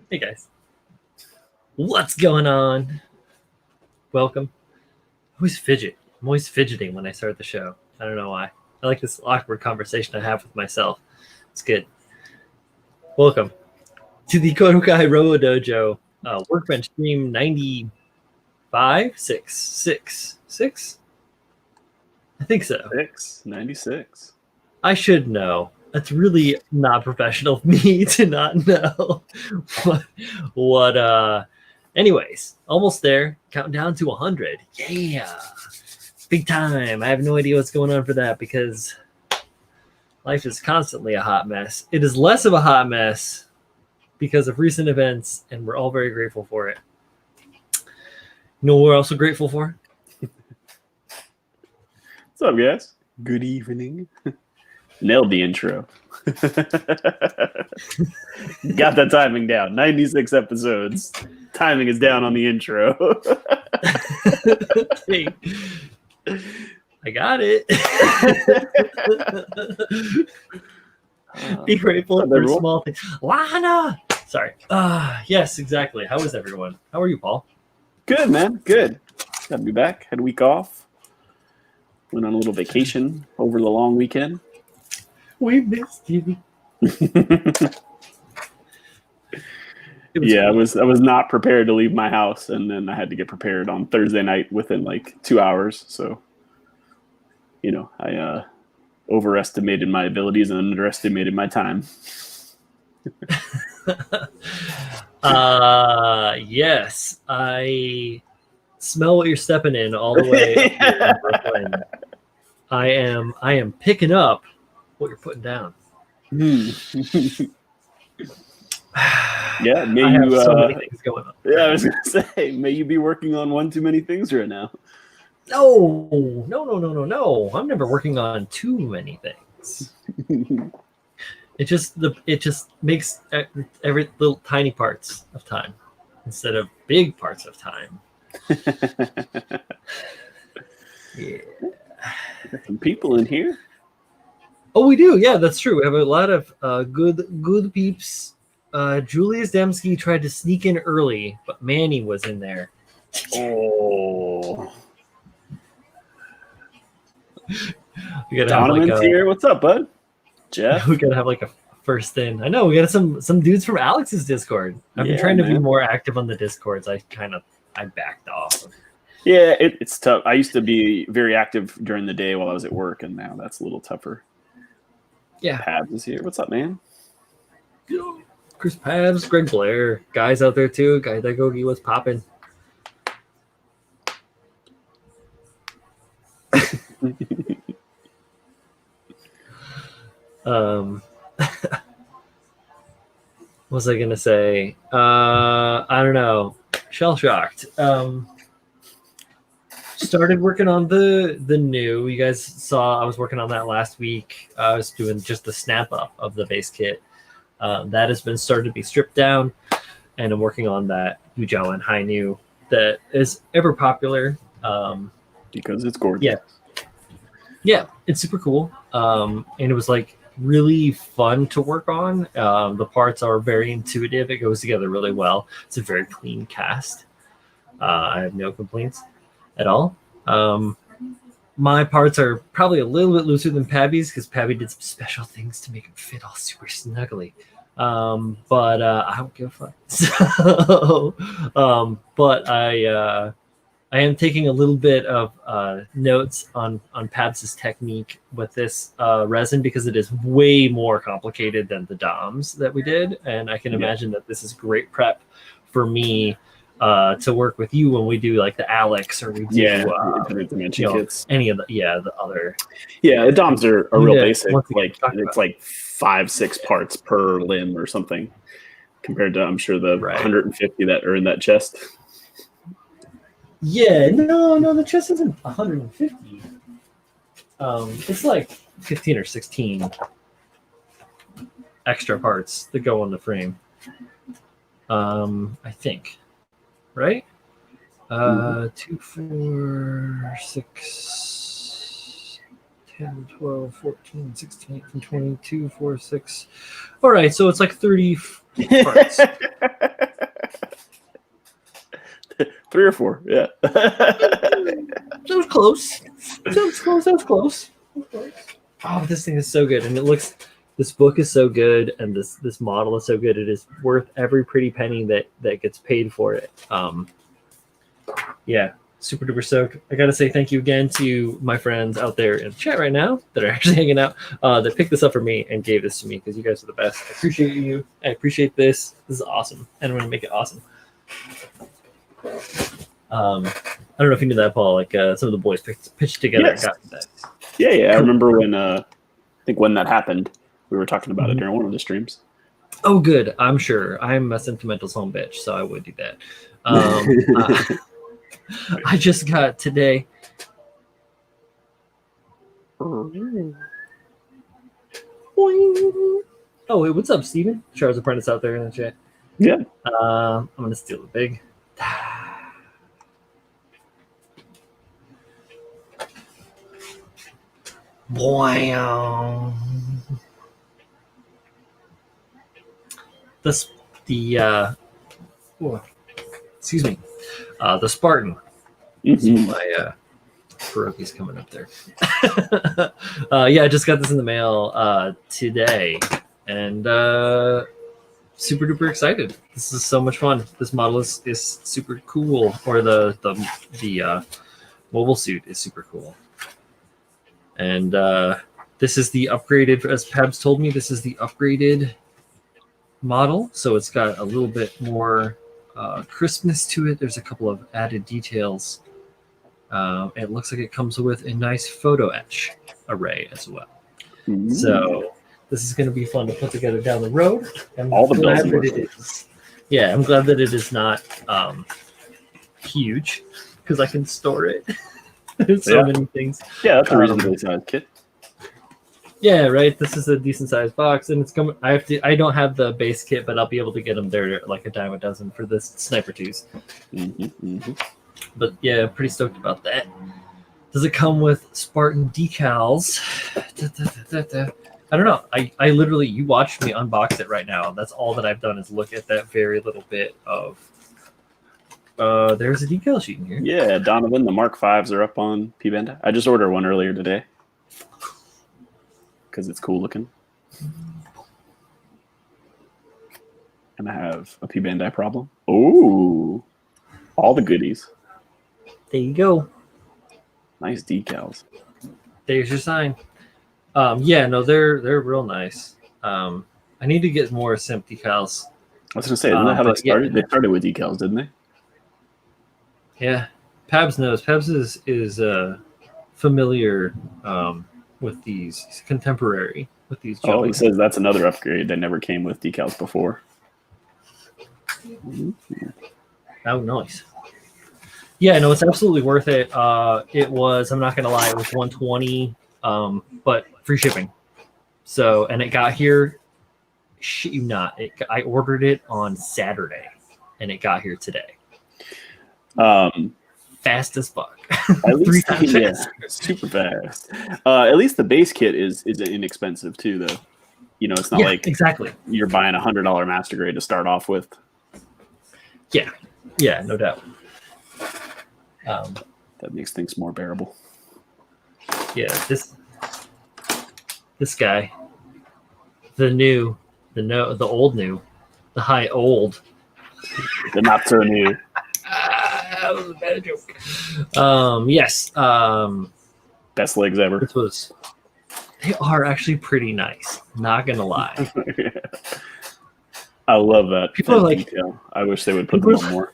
Hey guys, what's going on? Welcome. I always fidget. I'm always fidgeting when I start the show. I don't know why. I like this awkward conversation I have with myself. It's good. Welcome to the KotoKai Robo-Dojo Workbench stream 95? 6? I think so. 96. I should know. It's really not professional of me to not know what anyways, almost there. Counting down to 100. Yeah. Big time. I have no idea what's going on for that because life is constantly a hot mess. It is less of a hot mess because of recent events, and we're all very grateful for it. You know what we're also grateful for? What's up, guys? Good evening. Nailed the intro. Got that timing down. 96 episodes. Timing is down on the intro. Hey, I got it. Be grateful for everyone. small things. Lana! Sorry. Yes, exactly. How is everyone? How are you, Paul? Good, man. Good. Got to be back. Had a week off. Went on a little vacation over the long weekend. We missed you. Yeah, cool. I was not prepared to leave my house, and then I had to get prepared on Thursday night within like 2 hours. So, you know, I overestimated my abilities and underestimated my time. Yes, I smell what you're stepping in all the way up here in Brooklyn. I am picking up what you're putting down. Yeah, may I you have so many things going on. Yeah, I was gonna say, may you be working on one too many things right now. No. I'm never working on too many things. It just makes every little tiny parts of time instead of big parts of time. Yeah. Got some people in here. Oh, we do. Yeah, that's true. We have a lot of good peeps. Julius Dembski tried to sneak in early, but Manny was in there. Oh. We gotta Donovan's have here. What's up, bud? Jeff? We gotta have like a first in. I know we got some dudes from Alex's Discord. I've been trying to be more active on the Discords. I backed off. Yeah, it's tough. I used to be very active during the day while I was at work, and now that's a little tougher. Yeah. Pabs is here. What's up, man? Chris Pabs, Greg Blair, guys out there too. Guy Dagogi was popping. What was I gonna say? I don't know. Shell shocked. Started working on the new. You guys saw I was working on that last week. I was doing just the snap up of the base kit. That has been started to be stripped down, and I'm working on that Yujao and Hainu that is ever popular. Because it's gorgeous. Yeah, it's super cool. And it was like really fun to work on. The parts are very intuitive. It goes together really well. It's a very clean cast. I have no complaints at all. My parts are probably a little bit looser than Pabby's because Pabby did some special things to make them fit all super snuggly. But I don't give a fuck. So, but I am taking a little bit of notes on Pabs's technique with this resin because it is way more complicated than the DOMs that we did, and I can imagine that this is great prep for me to work with you when we do like the Alex or we do kits. Any of the other. Yeah, the DOMs are real basic. Like it's like 5-6 parts per limb or something, compared to I'm sure the 150 that are in that chest. Yeah, no, the chest isn't 150. It's like 15 or 16 extra parts that go on the frame. I think, right? 2, 4, 6, 10, 12, 14, 16, 18, 22, 4, 6. All right, so it's like 30 parts. 3 or 4, yeah. That was close. That was close. Oh, this thing is so good, and this book is so good, and this model is so good. It is worth every pretty penny that gets paid for it. Yeah, super duper stoked. I gotta say thank you again to my friends out there in the chat right now that are actually hanging out, that picked this up for me and gave this to me, because you guys are the best. I appreciate you. I appreciate this. This is awesome, and I'm gonna make it awesome. I don't know if you knew that, Paul. Like some of the boys pitched together and got that. Yeah. I remember when I think when that happened, we were talking about it during one of the streams. Oh, good. I'm sure. I'm a sentimental son bitch, so I would do that. I just got today. Oh, wait, what's up, Steven? Charles Apprentice out there in the chat. Yeah. I'm gonna steal the big. Wow. Excuse me. The Spartan. Mm-hmm. My pierogies coming up there. Yeah, I just got this in the mail today, and super duper excited. This is so much fun. This model is super cool, or the mobile suit is super cool. And this is the upgraded, as Pabs told me, this is the upgraded model. So it's got a little bit more crispness to it. There's a couple of added details. It looks like it comes with a nice photo etch array as well. Mm-hmm. So this is going to be fun to put together down the road. I'm glad that it is. Yeah, I'm glad that it is not huge, because I can store it. There's so many things. Yeah, that's a reasonably sized kit. Yeah, right. This is a decent sized box, and it's coming. I don't have the base kit, but I'll be able to get them there like a dime a dozen for this Sniper 2s. Mm-hmm. But yeah, pretty stoked about that. Does it come with Spartan decals? I don't know. I literally, you watched me unbox it right now. That's all that I've done is look at that very little bit of. There's a decal sheet in here. Yeah, Donovan, the Mark 5s are up on P-Bandai. I just ordered one earlier today because it's cool looking. And I have a P-Bandai problem. Ooh, all the goodies. There you go. Nice decals. There's your sign. Yeah, no, they're real nice. I need to get more simp decals. I was gonna say, isn't that how they started? Yeah. They started with decals, didn't they? Yeah, Pabs knows. Pabs is familiar with these. He's contemporary with these. Oh, he says that's another upgrade that never came with decals before. Oh, nice. Yeah, no, it's absolutely worth it. It was, I'm not gonna lie, it was $120, but free shipping. So, and it got here. Shit you not. I ordered it on Saturday, and it got here today. Fast as fuck. At least, 3 times fast. Super fast. At least the base kit is inexpensive too, though. You know, it's not like exactly you're buying $100 master grade to start off with. Yeah, no doubt. That makes things more bearable. Yeah, this guy, the old new, the high old, the not so new. That was a bad joke. Yes. Best legs ever. They are actually pretty nice. Not gonna lie. Yeah. I love that. People are like, detail. I wish they would put them on more.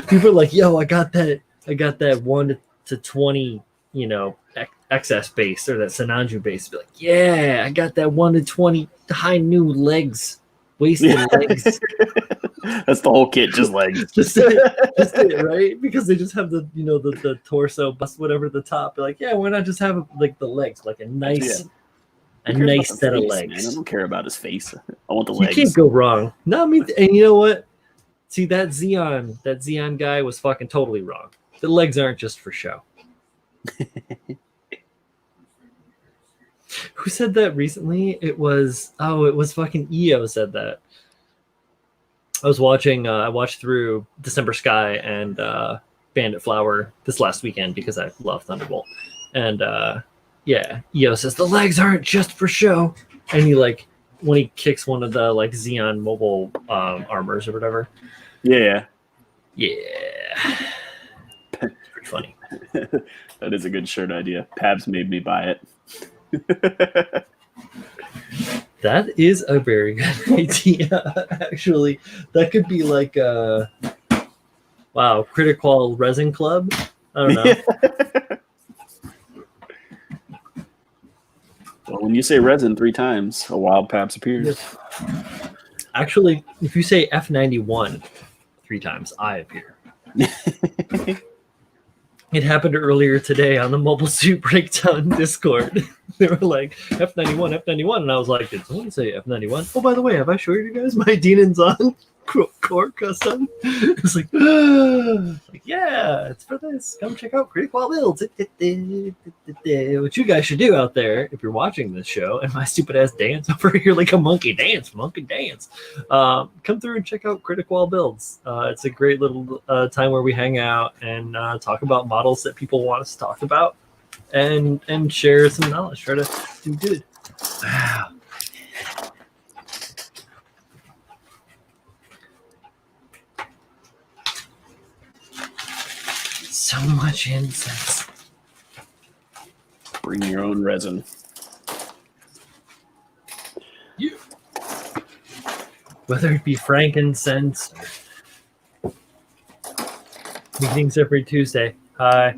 People are like, yo, I got that 1 to 20, XS base, or that Sananju base. Be like, yeah, I got that 1 to 20 high new legs, wasted legs. That's the whole kit, just legs. just it, right? Because they just have the the torso, bust whatever the top. Be like, yeah, why not just have like the legs, like a nice set of legs. Man. I don't care about his face. I want the legs. You can't go wrong. No, and you know what? See, that Xeon guy was fucking totally wrong. The legs aren't just for show. Who said that recently? It was fucking EO said that. I was watching. I watched through December Sky and Bandit Flower this last weekend because I love Thunderbolt. And EO says the legs aren't just for show. And he like when he kicks one of the like Xeon mobile armors or whatever. Yeah. Pretty funny. That is a good shirt idea. Pabs made me buy it. That is a very good idea, actually. That could be like Critical Resin Club. I don't know. Well, when you say resin 3 times, a wild Pabs appears. Actually, if you say F91 3 times, I appear. It happened earlier today on the Mobile Suit Breakdown Discord. They were like, F91, and I was like, did someone say F91? Oh, by the way, have I showed you guys my Denon Zon core custom? It's like, yeah, it's for this. Come check out Critical Builds. What you guys should do out there, if you're watching this show, and my stupid ass dance over here like a monkey dance. Come through and check out Critical Builds. It's a great little time where we hang out and talk about models that people want us to talk about and share some knowledge. Try to do good. Wow. So much incense. Bring your own resin. Yeah. Whether it be frankincense or meetings every Tuesday. Hi,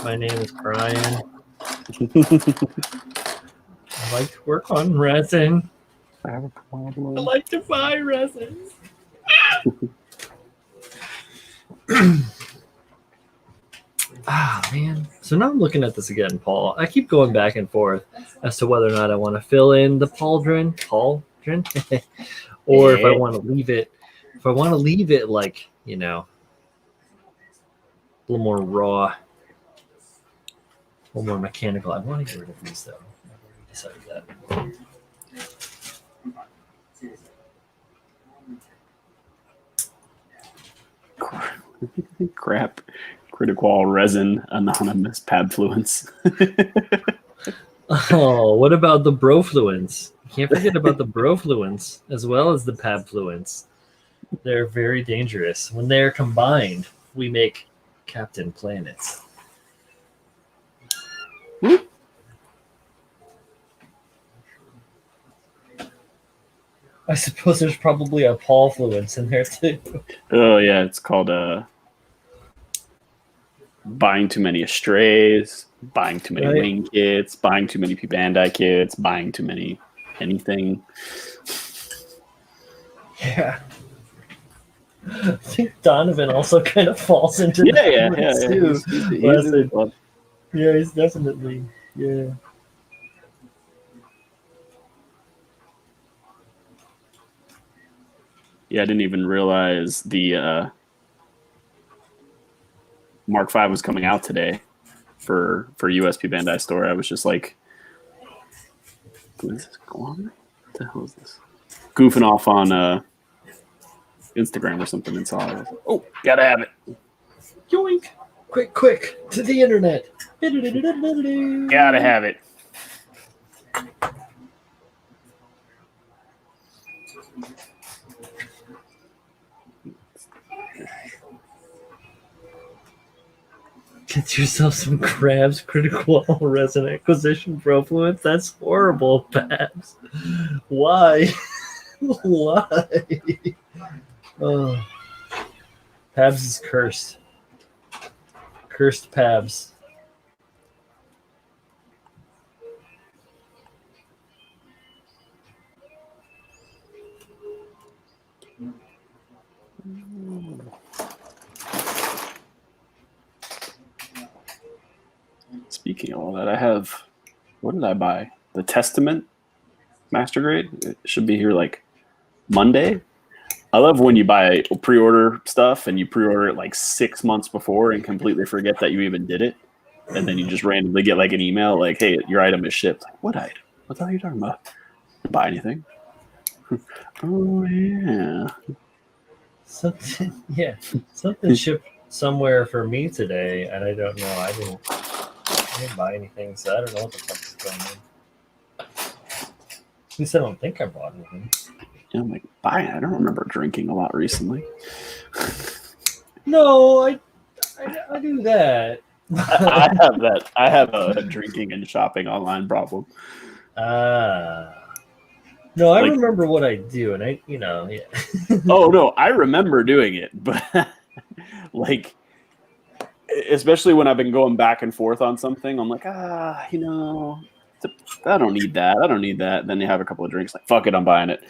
my name is Brian. I like to work on resin. I have a problem. I like to buy resin. Man. So now I'm looking at this again, Paul. I keep going back and forth as to whether or not I want to fill in the pauldron, or if I want to leave it. If I want to leave it like, a little more raw, a little more mechanical. I want to get rid of these though. I've already decided that. Crap. Critical resin anonymous Pabfluence. Oh, what about the Brofluence? You can't forget about the Brofluence as well as the Pabfluence. They're very dangerous. When they're combined, we make Captain Planets. I suppose there's probably a Paulfluence in there too. Oh yeah, it's called buying too many Astrays, buying too many wing kits, buying too many P-Bandai kits, buying too many anything. Yeah. I think Donovan also kind of falls into that too. He's definitely, yeah. Yeah, I didn't even realize the Mark V was coming out today for USP Bandai Store. I was just like, what is this? What the hell is this? Goofing off on Instagram or something and saw it. Oh, gotta have it. Yoink. Quick, to the internet. Gotta have it. Get yourself some crabs, critical resin acquisition Brofluence. That's horrible, Pabs. Why? Why? Oh. Pabs is cursed. Cursed Pabs. Speaking of all that, I have, what did I buy? The Testament Master Grade. It should be here like Monday. I love when you buy pre-order stuff and you pre-order it like 6 months before and completely forget that you even did it. And then you just randomly get like an email like, hey, your item is shipped. Like, what item? What the hell are you talking about? Buy anything? Oh yeah. Something shipped somewhere for me today, and I don't know. I didn't buy anything, so I don't know what the fuck is going on. At least I don't think I bought anything. Yeah, I'm like, buying. I don't remember drinking a lot recently. No, I do that. I have that. I have a drinking and shopping online problem. No, I remember what I do, and yeah. Oh no, I remember doing it, but like, especially when I've been going back and forth on something, I'm like, I don't need that. I don't need that. Then you have a couple of drinks, like, fuck it, I'm buying it.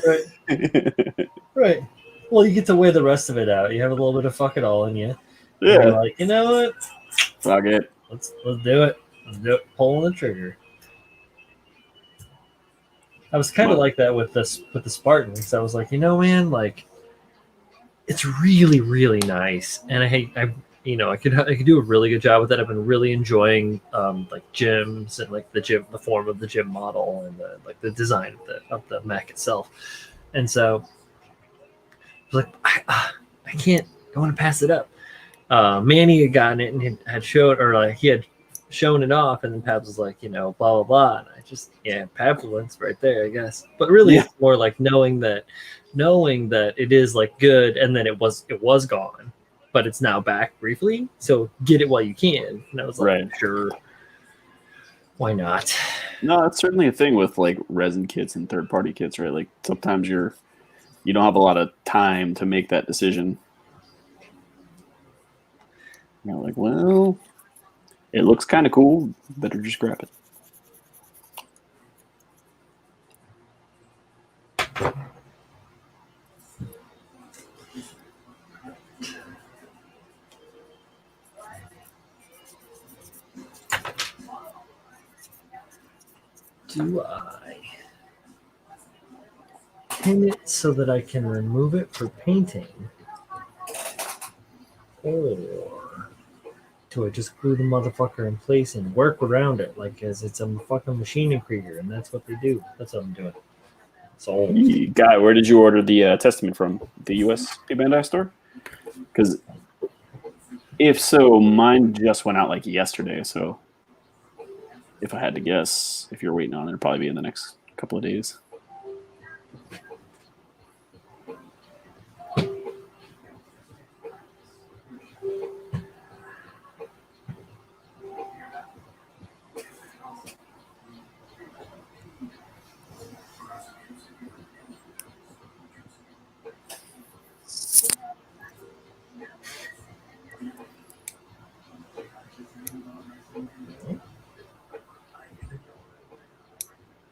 Right. Right. Well, you get to weigh the rest of it out. You have a little bit of fuck it all in you. Yeah. You're like, you know what? Fuck it. Let's do it. Let's do it. Pulling the trigger. I was kind of like that with the Spartans. I was like, man, like, it's really, really nice, and I could do a really good job with it. I've been really enjoying like gyms and like the form of the gym model, and the design of the mech itself. And so I was like, I can't. I want to pass it up. Manny had gotten it and had showed, or like he had shown it off, and then Pabs was like, blah blah blah, and I just Pabs right there, I guess. But really, it's more like knowing that it is like good, and then it was gone, but it's now back briefly. So get it while you can. And I was like, right, sure, why not? No, it's certainly a thing with like resin kits and third party kits, right? Like sometimes you don't have a lot of time to make that decision. You're like, well, it looks kind of cool. Better just grab it. Do I pin it so that I can remove it for painting? Or do I just glue the motherfucker in place and work around it like as it's a fucking machining Krieger? And that's what they do. That's what I'm doing. So, Guy, where did you order the Testament from? The US Bandai store? Because if so, mine just went out like yesterday. So if I had to guess, if you're waiting on it, it'll probably be in the next couple of days.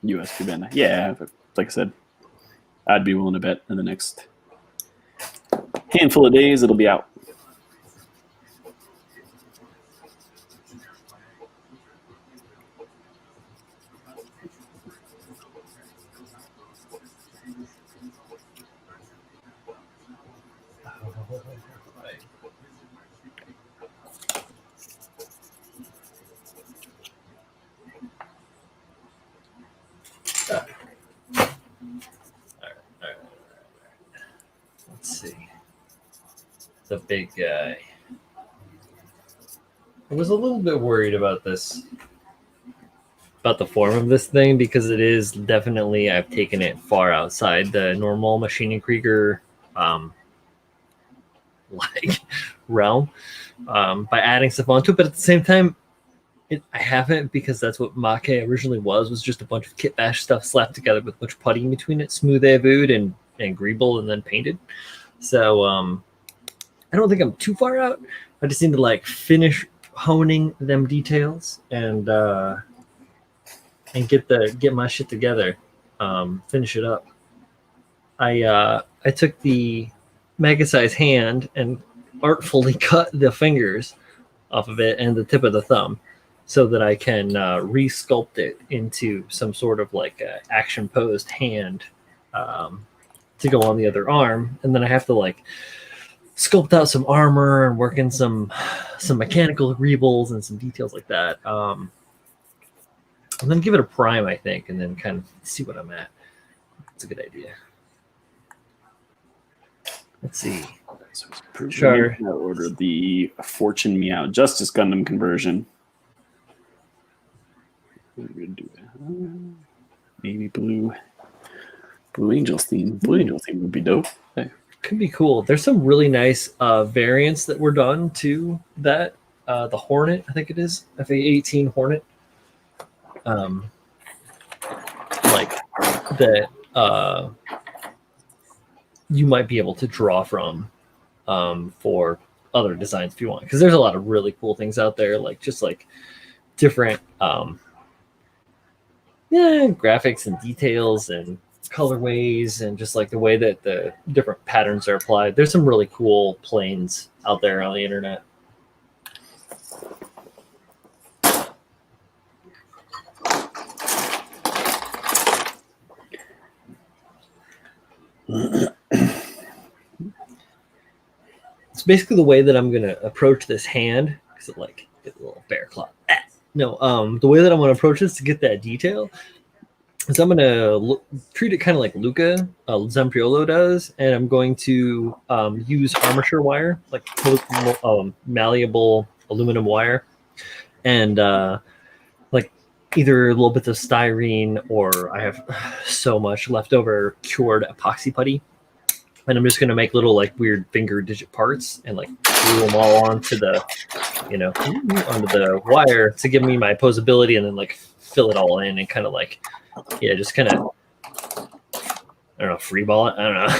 USP Bandai. Yeah, like I said, I'd be willing to bet in the next handful of days it'll be out. Let's see. The big guy. I was a little bit worried about this, about the form of this thing, because it is definitely, I've taken it far outside the normal machining Krieger like realm by adding stuff onto it. But at the same time, I haven't, because that's what Make originally was just a bunch of kit bash stuff slapped together with a bunch of putty in between it, smooth evued and greeble and then painted. So I don't think I'm too far out. I just need to like finish honing them details and get my shit together, finish it up. I took the mega size hand and artfully cut the fingers off of it and the tip of the thumb, so that I can re-sculpt it into some sort of like action posed hand to go on the other arm. And then I have to like sculpt out some armor and work in some mechanical greebles and some details like that. and then give it a prime, I think, and then kind of see what I'm at. It's a good idea. Let's see. So sure. I ordered the Fortune Meow Justice Gundam conversion. We're gonna do navy blue Angels theme. Blue Angels theme would be dope. Hey. Could be cool. There's some really nice variants that were done to that. The Hornet, I think it is, FA-18 Hornet. Like that you might be able to draw from for other designs if you want, because there's a lot of really cool things out there, like just like different graphics and details and colorways and just like the way that the different patterns are applied. There's some really cool planes out there on the internet. It's basically the way that I'm going to approach this hand, because it like get a little bear claw. No, the way that I'm going to approach this to get that detail is I'm going to treat it kind of like Luca Zampriolo does, and I'm going to use armature wire, like malleable aluminum wire, and like either little bits of styrene, or I have so much leftover cured epoxy putty, and I'm just going to make little like weird finger digit parts and like glue them all onto the, onto the wire to give me my posability, and then like fill it all in and kind of like, just kind of, I don't know, free ball it. I don't know.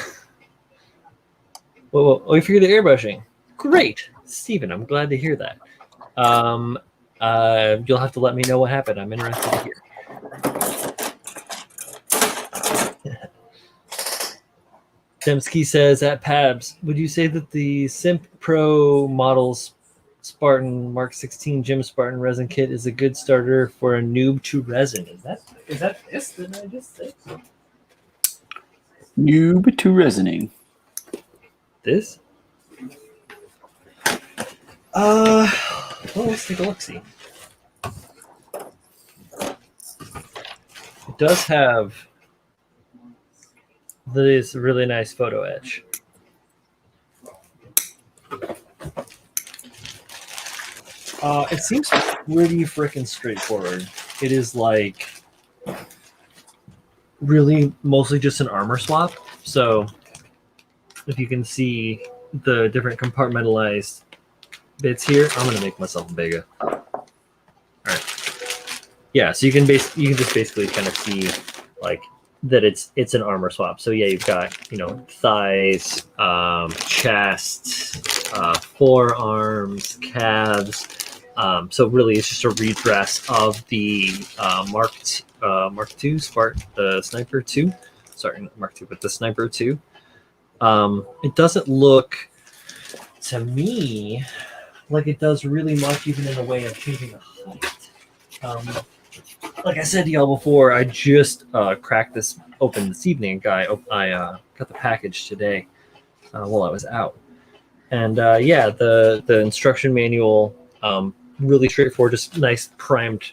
Well, we figured the airbrushing. Great, Steven, I'm glad to hear that. You'll have to let me know what happened. I'm interested to hear. Dembski says, at Pabs, would you say that the Simp Pro models Spartan Mark 16 Gym Spartan resin kit is a good starter for a noob to resin? Is that this? Did I just say so? Noob to resining. This? Well, let's take a look-see. It does have this really nice photo etch. It seems pretty freaking straightforward. It is like really mostly just an armor swap. So if you can see the different compartmentalized bits here, I'm gonna make myself bigger. All right. Yeah, so you can just basically kind of see like that it's an armor swap. So yeah, you've got thighs, chest, forearms, calves. So really, it's just a redress of the Mark II Spartan, the Sniper 2. Sorry, not Mark II, but the Sniper 2. It doesn't look to me like it does really much, even in the way of changing the height. Like I said to y'all before, I just cracked this open this evening. I got the package today while I was out, and the instruction manual, really straightforward, just nice primed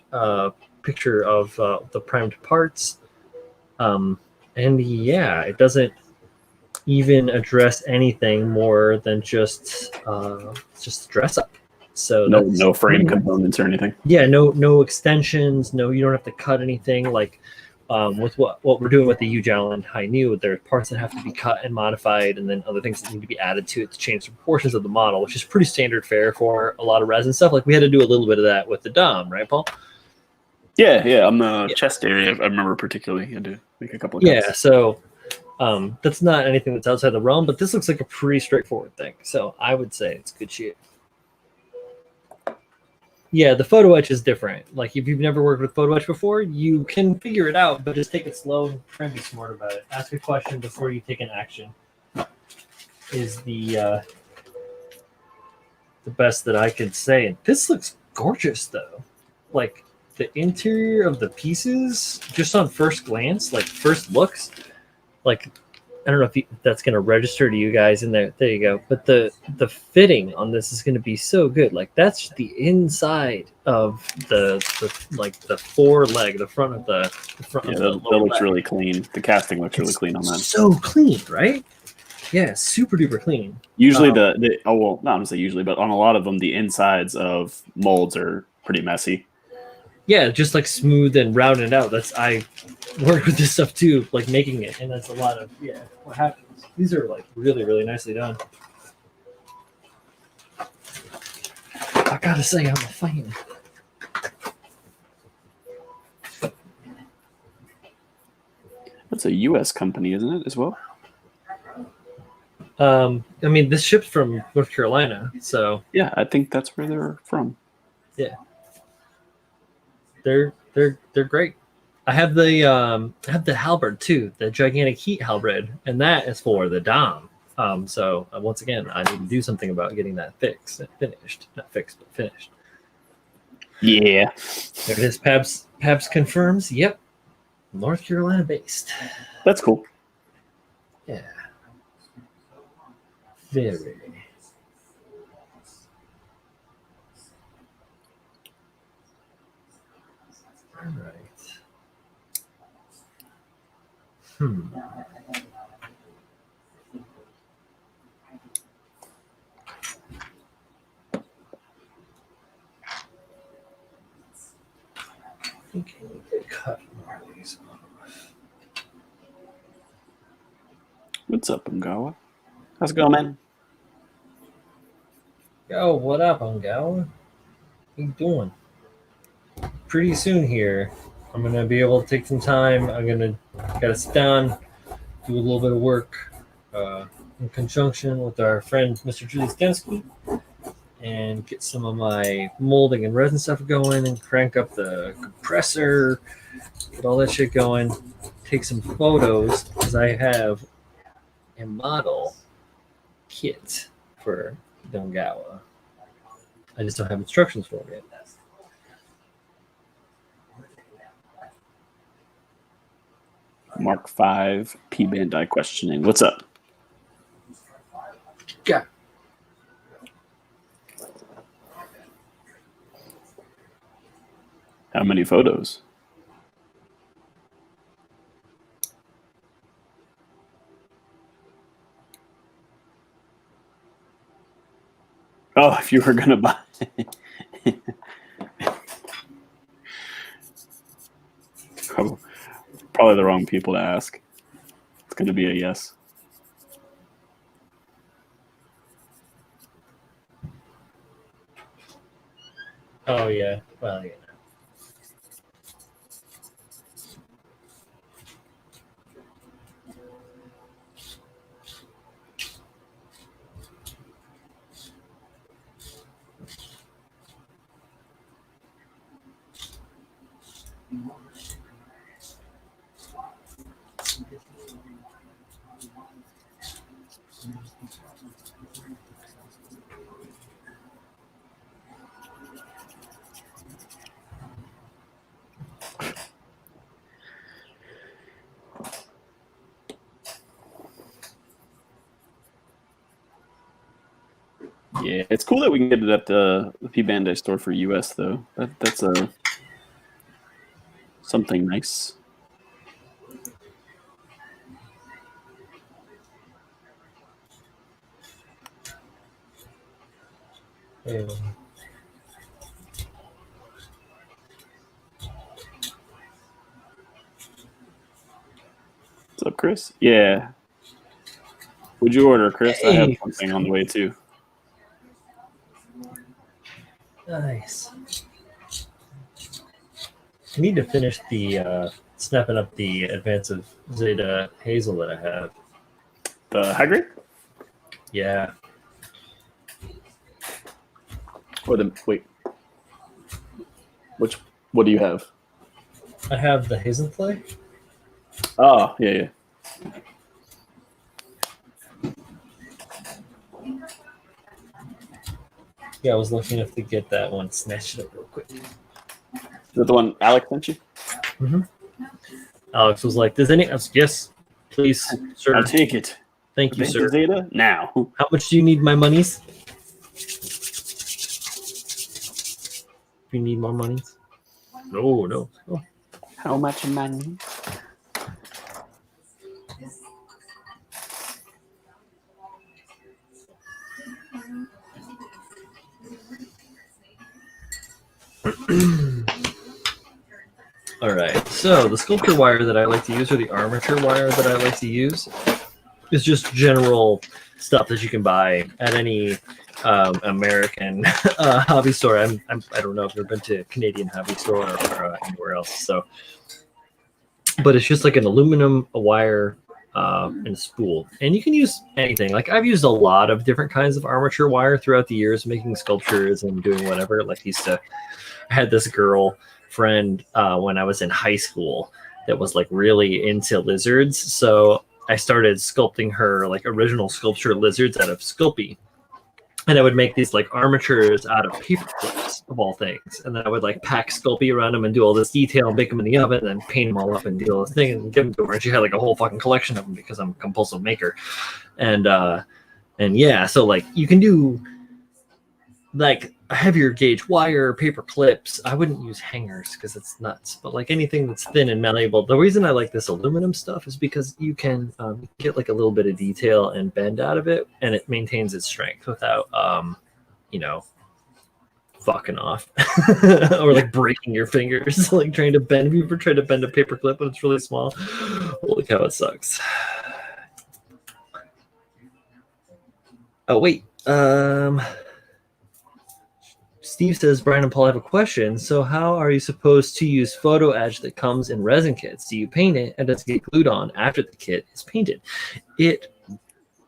picture of the primed parts, and it doesn't even address anything more than just dress up. So no frame components or anything. Yeah, no extensions. No, you don't have to cut anything. Like with what we're doing with the Ujalan High New, there are parts that have to be cut and modified, and then other things that need to be added to it to change the proportions of the model, which is pretty standard fare for a lot of resin stuff. Like we had to do a little bit of that with the Dom, right, Paul? Yeah, on the chest area, I remember particularly you had to make a couple of cuts. Yeah, so that's not anything that's outside the realm, but this looks like a pretty straightforward thing. So I would say it's good shit. Yeah, the photo etch is different. Like if you've never worked with photo etch before, you can figure it out, but just take it slow and try and be smart about it. Ask a question before you take an action is the best that I could say. And this looks gorgeous though. Like the interior of the pieces, just on first glance, like first looks, like I don't know if that's going to register to you guys in there. There you go. But the fitting on this is going to be so good. Like that's the inside of the foreleg, the front of the front of the lower that looks leg. really clean. The casting looks really clean on that. So clean, right? Yeah, super duper clean. Usually not to say usually, but on a lot of them, the insides of molds are pretty messy. Yeah, just like smooth and rounded out. I work with this stuff too, like making it, and that's a lot of what happens. These are like really, really nicely done. I gotta say, I'm a fan. That's a U.S. company, isn't it, as well? I mean, this ships from North Carolina, so yeah, I think that's where they're from. Yeah, they're great. I have the halberd too, the gigantic heat halberd, and that is for the Dom. So once again, I need to do something about getting that finished. Not fixed, but finished. Yeah. There it is. Pabs confirms. Yep, North Carolina based. That's cool. Yeah. Very. All right. I think I need to cut more of these off. What's up, Ungawa? How's it going, man? Yo, what up, Ungawa? What you doing? Pretty soon here, I'm gonna be able to take some time. Gotta sit down, do a little bit of work in conjunction with our friend Mr. Julius Densky, and get some of my molding and resin stuff going, and crank up the compressor, get all that shit going. Take some photos because I have a model kit for Dongawa. I just don't have instructions for it yet. Mark 5 P Bandai questioning. What's up? Yeah. How many photos? Oh, if you were gonna buy. Oh, probably the wrong people to ask. It's gonna be a yes. Oh yeah. Well, yeah. Yeah, it's cool that we can get it at the P Bandai store for US though. That's something nice. Yeah. What's up, Chris? Yeah. Would you order, Chris? Hey. I have something on the way too. Nice. I need to finish the snapping up the Advance of Zeta Hazel that I have. The high grade? Yeah. Wait. What do you have? I have the Hazelflay. Oh, yeah. Yeah, I was looking enough to get that one. Snatch it up real quick. Is that the one Alex sent you? Mm-hmm. Alex was like, "Does any?" I was, yes, Please, sir. I'll take it. Thank you, sir. Zeta now. How much do you need my monies? You need more monies? No. Oh. How much money? All right, so the sculpture wire that I like to use, or the armature wire that I like to use, is just general stuff that you can buy at any American hobby store. I don't know if you've been to a Canadian hobby store or anywhere else. So, but it's just like an aluminum wire and a spool, and you can use anything. Like I've used a lot of different kinds of armature wire throughout the years, making sculptures and doing whatever. Like I had this girl friend when I was in high school that was like really into lizards, so I started sculpting her like original sculpture lizards out of Sculpey, and I would make these like armatures out of paper clips of all things, and then I would like pack Sculpey around them and do all this detail and bake them in the oven and then paint them all up and do all this thing and give them to her, and she had like a whole fucking collection of them because I'm a compulsive maker. And yeah, so like you can do like a heavier gauge wire, paper clips. I wouldn't use hangers because it's nuts, but like anything that's thin and malleable. The reason I like this aluminum stuff is because you can get like a little bit of detail and bend out of it, and it maintains its strength without fucking off or like breaking your fingers like trying to bend. Have you ever tried to bend a paper clip when it's really small? Holy cow, it sucks. Oh wait, Steve says, Brian and Paul, I have a question. So how are you supposed to use photo etch that comes in resin kits? Do you paint it and does it get glued on after the kit is painted? It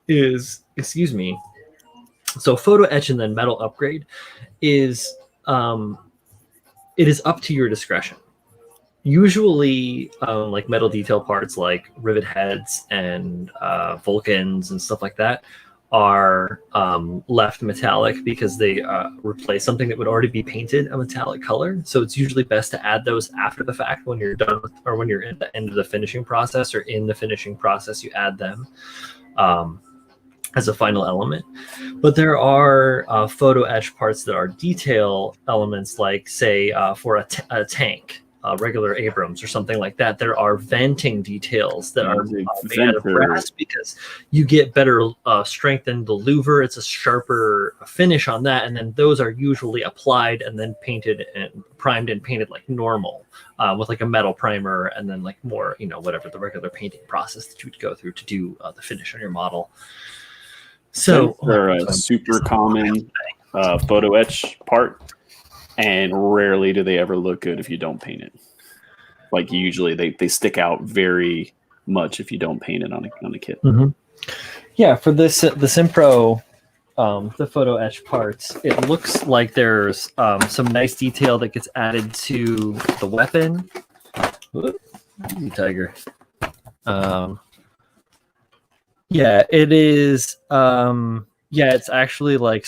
is, so photo etch and then metal upgrade is, it is up to your discretion. Usually like metal detail parts like rivet heads and Vulcans and stuff like that are left metallic because they replace something that would already be painted a metallic color. So it's usually best to add those after the fact when you're done with, or when you're at the end of the finishing process, or in the finishing process, you add them as a final element. But there are photo etch parts that are detail elements, like say for a tank, regular Abrams or something like that. There are venting details that are made out of brass because you get better strength in the louver. It's a sharper finish on that, and then those are usually applied and then painted and primed and painted like normal with like a metal primer, and then like more, whatever the regular painting process that you would go through to do the finish on your model. So they're a super common photo etch part. And rarely do they ever look good if you don't paint it. Like usually they stick out very much if you don't paint it on a kit. Mm-hmm. Yeah, for the Simpro, the photo etch parts, it looks like there's some nice detail that gets added to the weapon. Ooh, tiger. Yeah, it is. It's actually like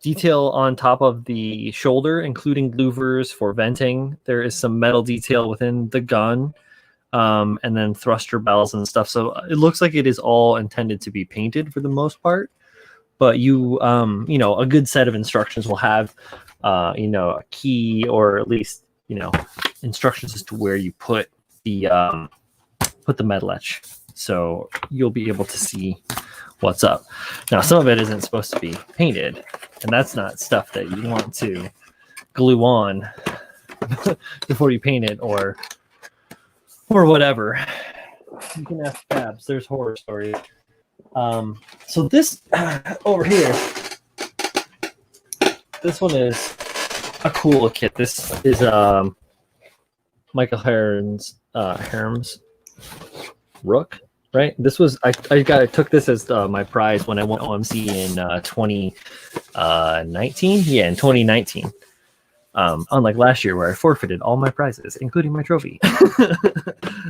detail on top of the shoulder, including louvers for venting. There is some metal detail within the gun, and then thruster bells and stuff. So it looks like it is all intended to be painted for the most part. But a good set of instructions will have, a key, or at least, instructions as to where you put the metal etch. So you'll be able to see what's up. Now, some of it isn't supposed to be painted, and that's not stuff that you want to glue on before you paint it or whatever. You can ask Babs. There's horror stories. So this over here, this one is a cool kit. This is Michael Herm's Rook. Right. This was I took this as my prize when I went OMC in 2019. Yeah, in 2019. Unlike last year where I forfeited all my prizes, including my trophy.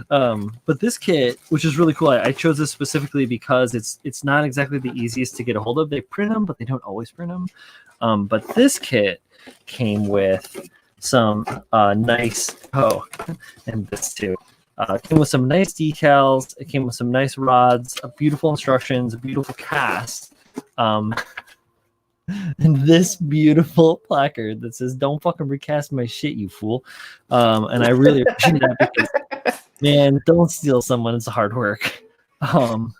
But this kit, which is really cool, I chose this specifically because it's not exactly the easiest to get a hold of. They print them, but they don't always print them. But this kit came with some nice and this too. It came with some nice decals. It came with some nice rods, beautiful instructions, a beautiful cast, and this beautiful placard that says, "Don't fucking recast my shit, you fool." And I really appreciate that because, man, don't steal someone. It's hard work. No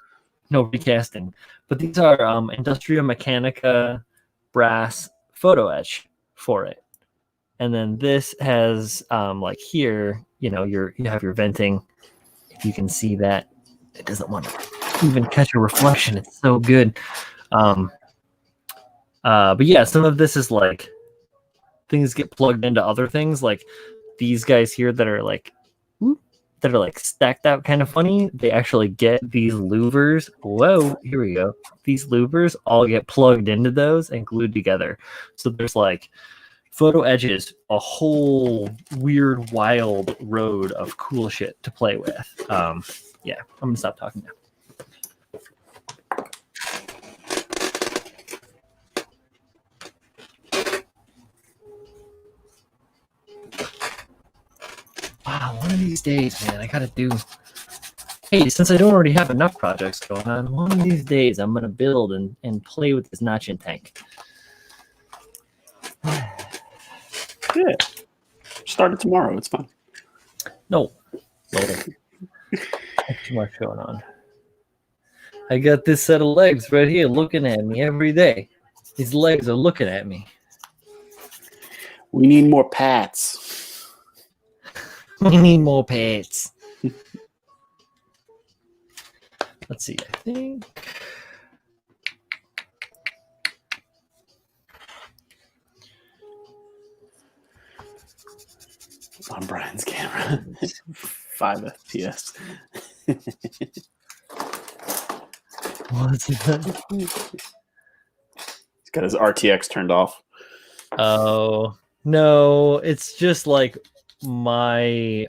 recasting. But these are Industria Mechanica brass photo etch for it. And then this has like here, you have your venting. If you can see that, it doesn't want to even catch a reflection. It's so good. But yeah, some of this is like things get plugged into other things, like these guys here that are like stacked out kind of funny. They actually get these louvers. Whoa, here we go. These louvers all get plugged into those and glued together. So there's like photo edges, a whole weird, wild road of cool shit to play with. Yeah, I'm gonna stop talking now. Wow, one of these days, man, I gotta do. Hey, since I don't already have enough projects going on, one of these days I'm gonna build and play with this notching tank. Yeah. Start it tomorrow. It's fun. No. Too much going on. I got this set of legs right here looking at me every day. These legs are looking at me. We need more pats. We need more pets. Let's see. I think. On Brian's camera. 5 FPS. What's that? He's got his RTX turned off. Oh, no. It's just like my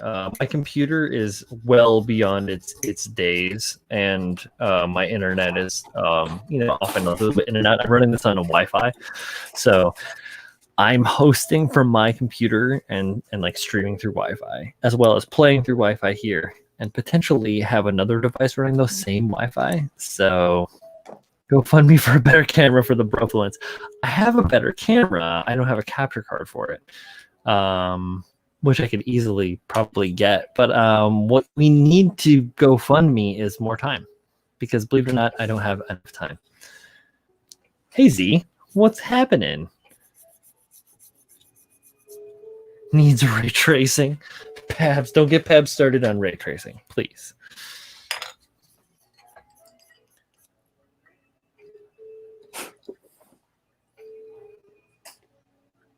computer is well beyond its days, and my internet is often a little bit in and out. I'm running this on a Wi-Fi, so I'm hosting from my computer and like streaming through Wi-Fi, as well as playing through Wi-Fi here, and potentially have another device running those same Wi-Fi. So go fund me for a better camera for the Brofluence. I have a better camera. I don't have a capture card for it, which I could easily probably get. But what we need to go fund me is more time, because believe it or not, I don't have enough time. Hey Z, what's happening? Needs ray tracing. Pabs, don't get Pabs started on ray tracing, please.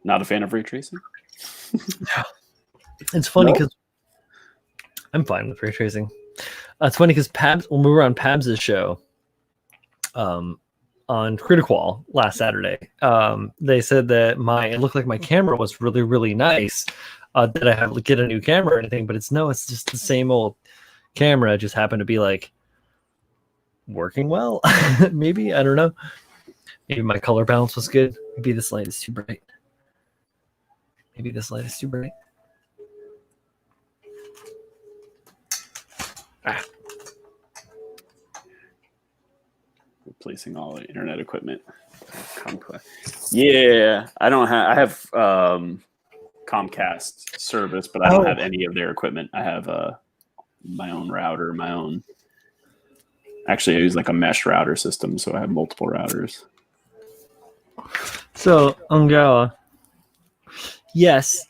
Not a fan of ray tracing? It's funny because I'm fine with ray tracing. It's funny because Pabs, when we were on Pabs' show on Critical last Saturday, they said that it looked like my camera was really, really nice. That I have to get a new camera or anything, but it's just the same old camera. It just happened to be like working well. Maybe, I don't know. Maybe my color balance was good. Maybe this light is too bright. Replacing all the internet equipment. Yeah, I have Comcast service, but I don't have any of their equipment. I have my own router, actually I use like a mesh router system, so I have multiple routers. So Ungawa, yes,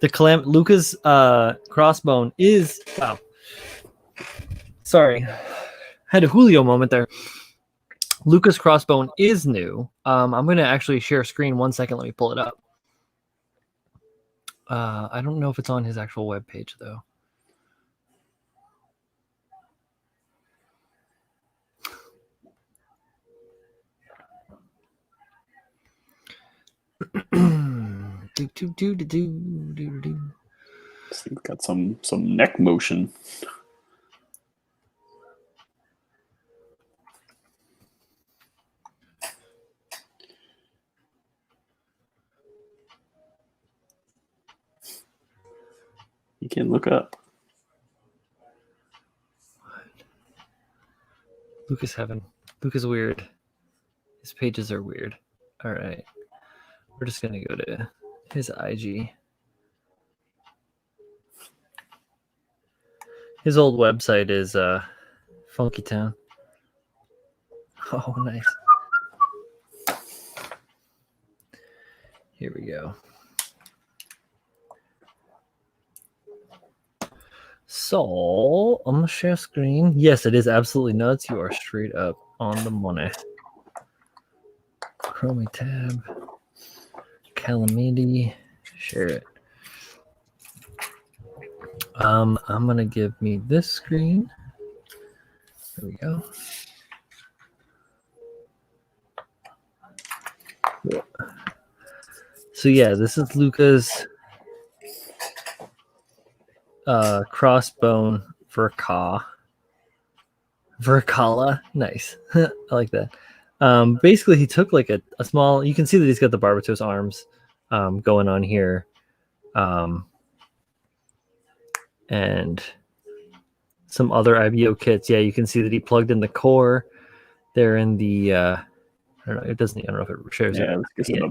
Luca's crossbone is sorry, had a Julio moment there. Luca's crossbone is new. I'm going to actually share screen 1 second. Let me pull it up. I don't know if it's on his actual webpage, though. This thing's got some neck motion. You can look up. Luca's weird. His pages are weird. All right. We're just going to go to his IG. His old website is Funky Town. Oh, nice. Here we go. So, I'm going to share screen. Yes, it is absolutely nuts. You are straight up on the money. Chromie tab. Calamity. Share it. I'm going to give me this screen. There we go. So, yeah, this is Luca's crossbone Verkala. Nice. I like that. Basically, he took like a small, you can see that he's got the Barbatos arms going on here. And some other IBO kits. Yeah, you can see that he plugged in the core. They're in the, I don't know, it doesn't, I don't know if it shares it. Yeah,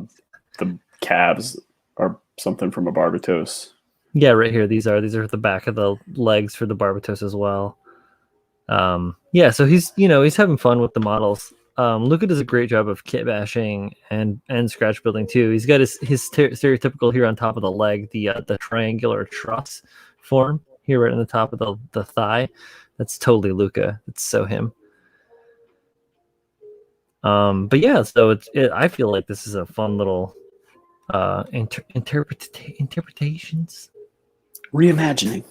the calves are something from a Barbatos. Yeah, right here. These are the back of the legs for the Barbatos as well. Yeah, so he's having fun with the models. Luca does a great job of kit bashing and scratch building too. He's got his stereotypical here on top of the leg, the triangular truss form here right on the top of the thigh. That's totally Luca. It's so him. But yeah, so I feel like this is a fun little interpretations. Reimagining.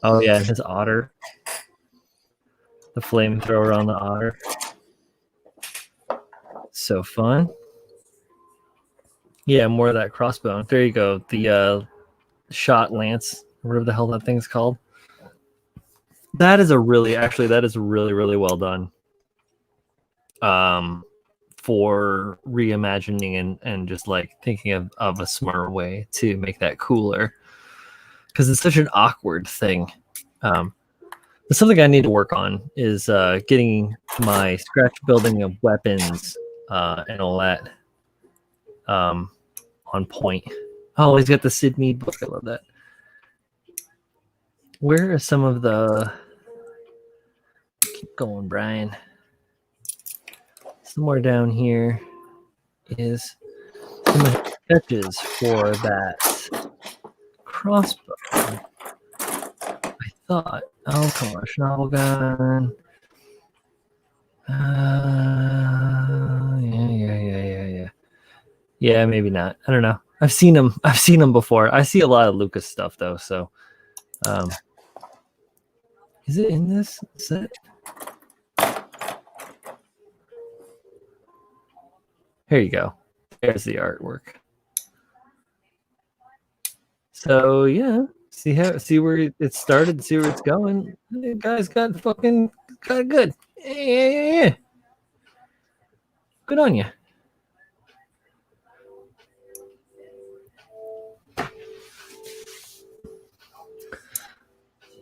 Oh yeah, and his otter. The flamethrower on the otter. So fun. Yeah, more of that crossbone. There you go. The shot lance, whatever the hell that thing's called. That is really well done. For reimagining and just like thinking of a smart way to make that cooler. Because it's such an awkward thing. That's something I need to work on is getting my scratch building of weapons and all that on point. Oh, he's got the Sid Mead book. I love that. Where are some of the... Keep going, Brian. Somewhere down here is some of the sketches for that crossbow. I thought... Oh, gosh, novel gun. Yeah. Yeah, maybe not. I don't know. I've seen him before. I see a lot of Lucas stuff though. So, is it in this set? Here you go. There's the artwork. So yeah. See where it started, see where it's going. The guy's got good. Yeah. Good on you.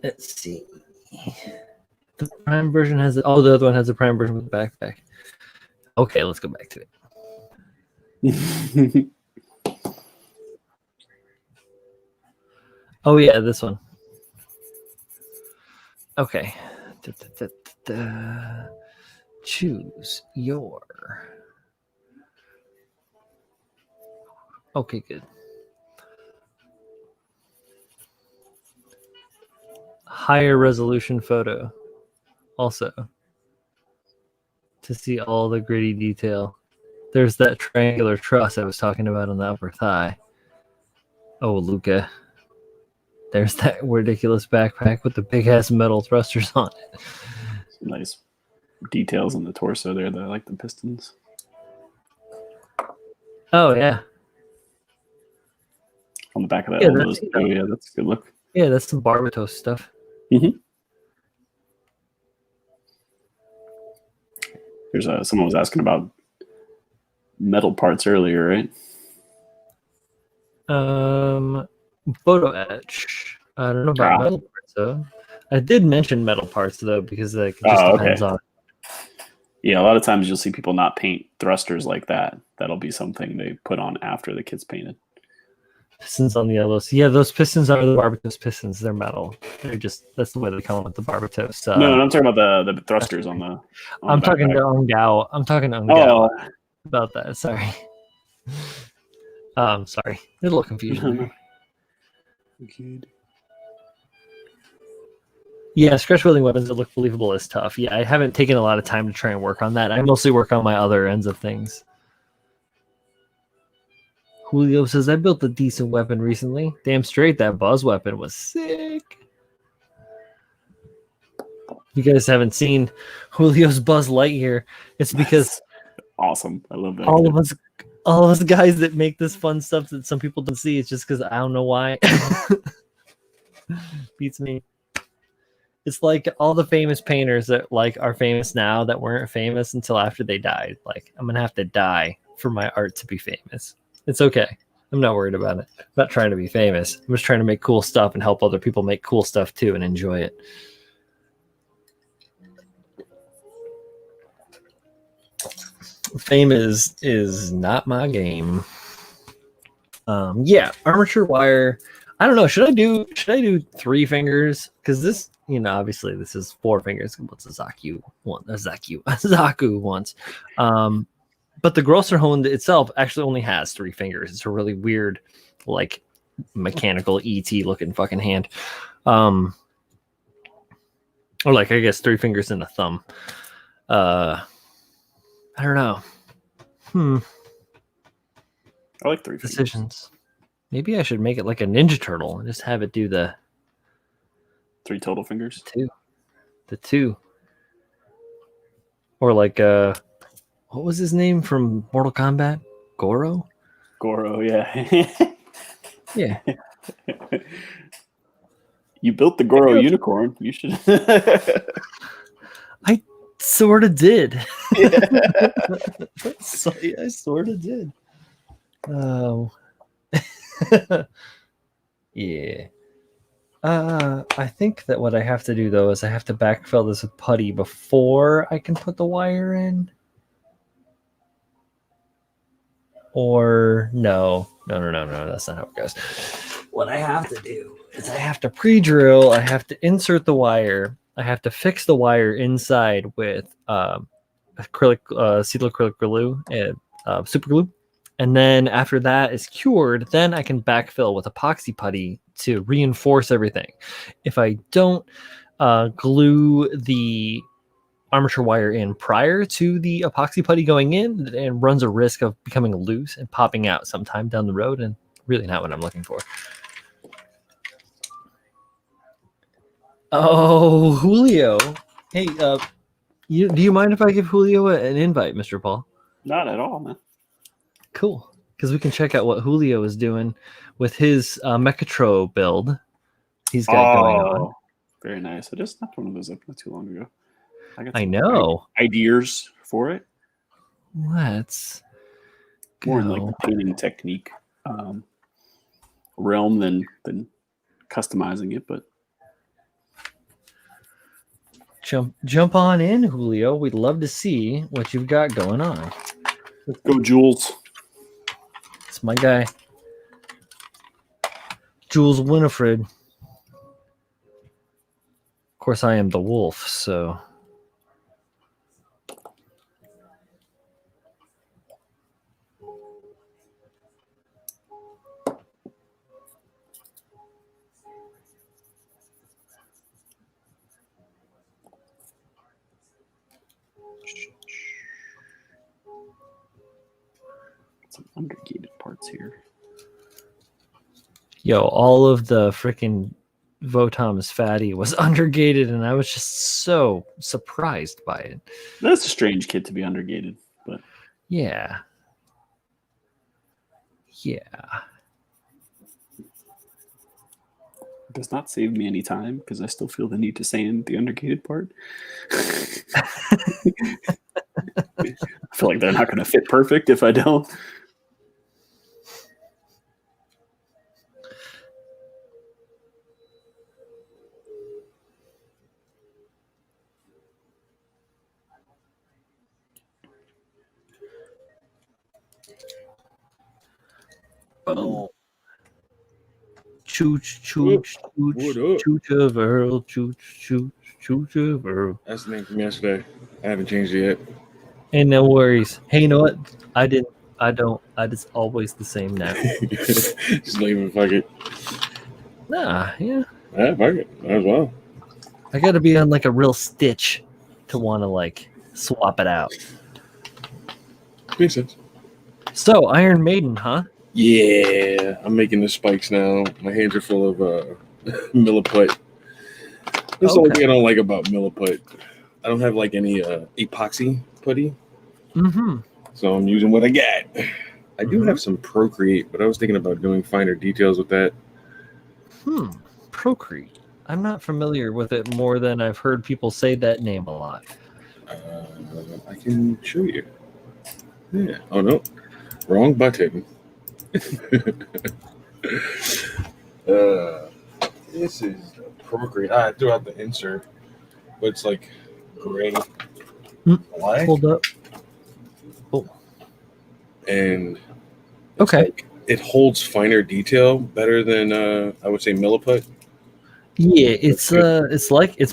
Let's see. The Prime version has it. Oh, the other one has the Prime version with the backpack. Okay, let's go back to it. Oh yeah, this one. Okay. Choose your. Okay, good. Higher resolution photo. Also. To see all the gritty detail. There's that triangular truss I was talking about on the upper thigh. Oh, Luca. There's that ridiculous backpack with the big ass metal thrusters on it. Some nice details on the torso there that I like, the pistons. Oh yeah. On the back of that elbows. Oh yeah, that's a good look. Yeah, that's some Barbatos stuff. Mm-hmm. There's someone was asking about metal parts earlier, right? Photo etch. I don't know about metal parts though. I did mention metal parts though, because like it just depends on. Yeah, a lot of times you'll see people not paint thrusters like that. That'll be something they put on after the kit's painted. Pistons on the yellows. Yeah, those pistons are the Barbatos pistons. They're metal. They're just, that's the way they come with the Barbatos. No, I'm talking about the thrusters on the. I'm talking to Ungao. I'm talking to Ungao about that. Sorry. Sorry. There's a little confusion. Good. Yeah, scratch building weapons that look believable is tough. Yeah, I haven't taken a lot of time to try and work on that. I mostly work on my other ends of things. Julio says, I built a decent weapon recently. Damn straight, that buzz weapon was sick. You guys haven't seen Julio's Buzz Lightyear. It's because awesome. I love that. All of us guys that make this fun stuff that some people don't see, it's just because I don't know why. Beats me. It's like all the famous painters that like are famous now that weren't famous until after they died. Like, I'm gonna have to die for my art to be famous. It's okay. I'm not worried about it. I'm not trying to be famous. I'm just trying to make cool stuff and help other people make cool stuff too and enjoy it. Fame is not my game. Yeah, armature wire. I don't know. Should I do 3 fingers? Because this, obviously this is 4 fingers. What's a Zaku want? A Zaku wants. But the Grosser Hund itself actually only has 3 fingers. It's a really weird, like, mechanical ET looking fucking hand. Or like, I guess 3 fingers and a thumb. I don't know. I like 3 decisions. Maybe I should make it like a Ninja Turtle and just have it do the 3 total fingers. The 2. Or like what was his name from Mortal Kombat? Goro, yeah. Yeah. You built the Goro unicorn. You should. I sort of did. Yeah. I sort of did. Oh. Yeah. I think that what I have to do though is I have to backfill this with putty before I can put the wire in. Or no, that's not how it goes. What I have to do is I have to pre-drill, I have to insert the wire, I have to fix the wire inside with acrylic, acetyl acrylic glue and super glue. And then after that is cured, then I can backfill with epoxy putty to reinforce everything. If I don't glue the armature wire in prior to the epoxy putty going in, it runs a risk of becoming loose and popping out sometime down the road, and really not what I'm looking for. Oh, Julio. Hey, do you mind if I give Julio an invite, Mr. Paul? Not at all, man. Cool, because we can check out what Julio is doing with his Mechatro build he's got going on. Very nice. I just snapped one of those up not too long ago. I know. Ideas for it. Let's more in like the painting technique realm than customizing it, but jump on in, Julio. We'd love to see what you've got going on. Let's go, Jules. It's my guy, Jules Winifred. Of course, I am the wolf, so. Some undergated parts here. Yo, all of the freaking Votom's fatty was undergated, and I was just so surprised by it. That's a strange kit to be undergated, but yeah. It does not save me any time because I still feel the need to sand the undergated part. I feel like they're not going to fit perfect if I don't. Oh. Chooch, What chooch, up? chooch of Earl, chooch, chooch, chooch of Earl. That's the name from yesterday. I haven't changed it yet. Ain't no worries. Hey, you know what? I just always the same now. Just leave it, fuck it. Nah, yeah. Yeah, fuck it. Might as well. I gotta be on like a real stitch to want to like swap it out. Makes sense. So, Iron Maiden, huh? Yeah, I'm making the spikes now. My hands are full of milliput. That's the only thing I don't like about milliput. I don't have like any epoxy putty. Mm-hmm. So I'm using what I got. I do have some Procreate, but I was thinking about doing finer details with that. Procreate. I'm not familiar with it more than I've heard people say that name a lot. I can show you. Yeah. Oh no, wrong button. This is Procreate. I threw out the insert, but it's like gray. Black. Hold up. Oh. And like, it holds finer detail better than I would say milliput. Yeah, it's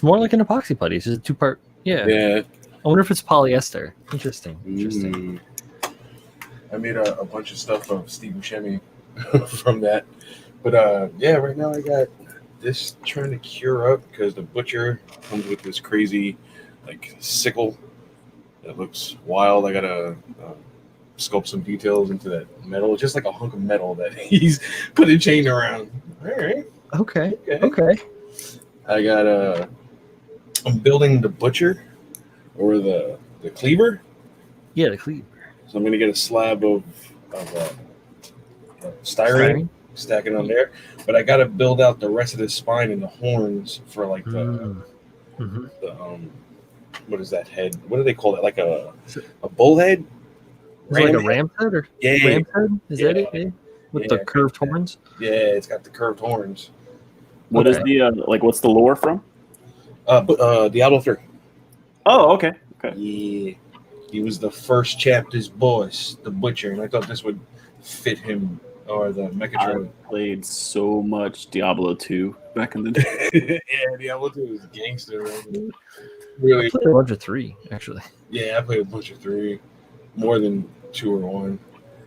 more like an epoxy putty. It's just a 2-part. Yeah. I wonder if it's polyester. Interesting. I made a bunch of stuff of Steve Buscemi from that. But right now I got this trying to cure up because the butcher comes with this crazy like sickle that looks wild. I gotta sculpt some details into that metal. It's just like a hunk of metal that he's put a chain around. All right. Okay. I got I'm building the butcher or the cleaver. Yeah, the cleaver. So I'm gonna get a slab of styrene, stack it on there. But I gotta build out the rest of the spine and the horns for like the what is that head? What do they call it? Like a bull head? Like a ram head or ram head? Is that it? Yeah. With the curved horns? Yeah, it's got the curved horns. What is the what's the lore from? Diablo 3. Oh, okay. Yeah. He was the first chapter's boss, the butcher, and I thought this would fit him or the Megatron. I played so much Diablo 2 back in the day. Yeah, Diablo 2 was gangster. Really, I played a bunch of 3, actually. Yeah, I played a bunch of 3, more than 2 or 1.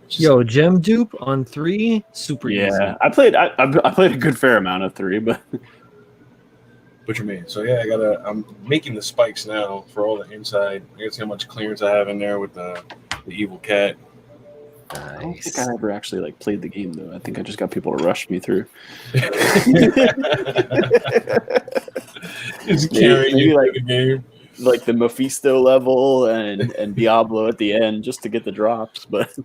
Yo, gem dupe on 3, super easy. Yeah, I played a good fair amount of 3, but Butcher Man. So yeah, I'm making the spikes now for all the inside. I gotta see how much clearance I have in there with the evil cat. Nice. I don't think I ever actually like played the game though. I think I just got people to rush me through. Just carrying you like the game. Like the Mephisto level and Diablo at the end just to get the drops, but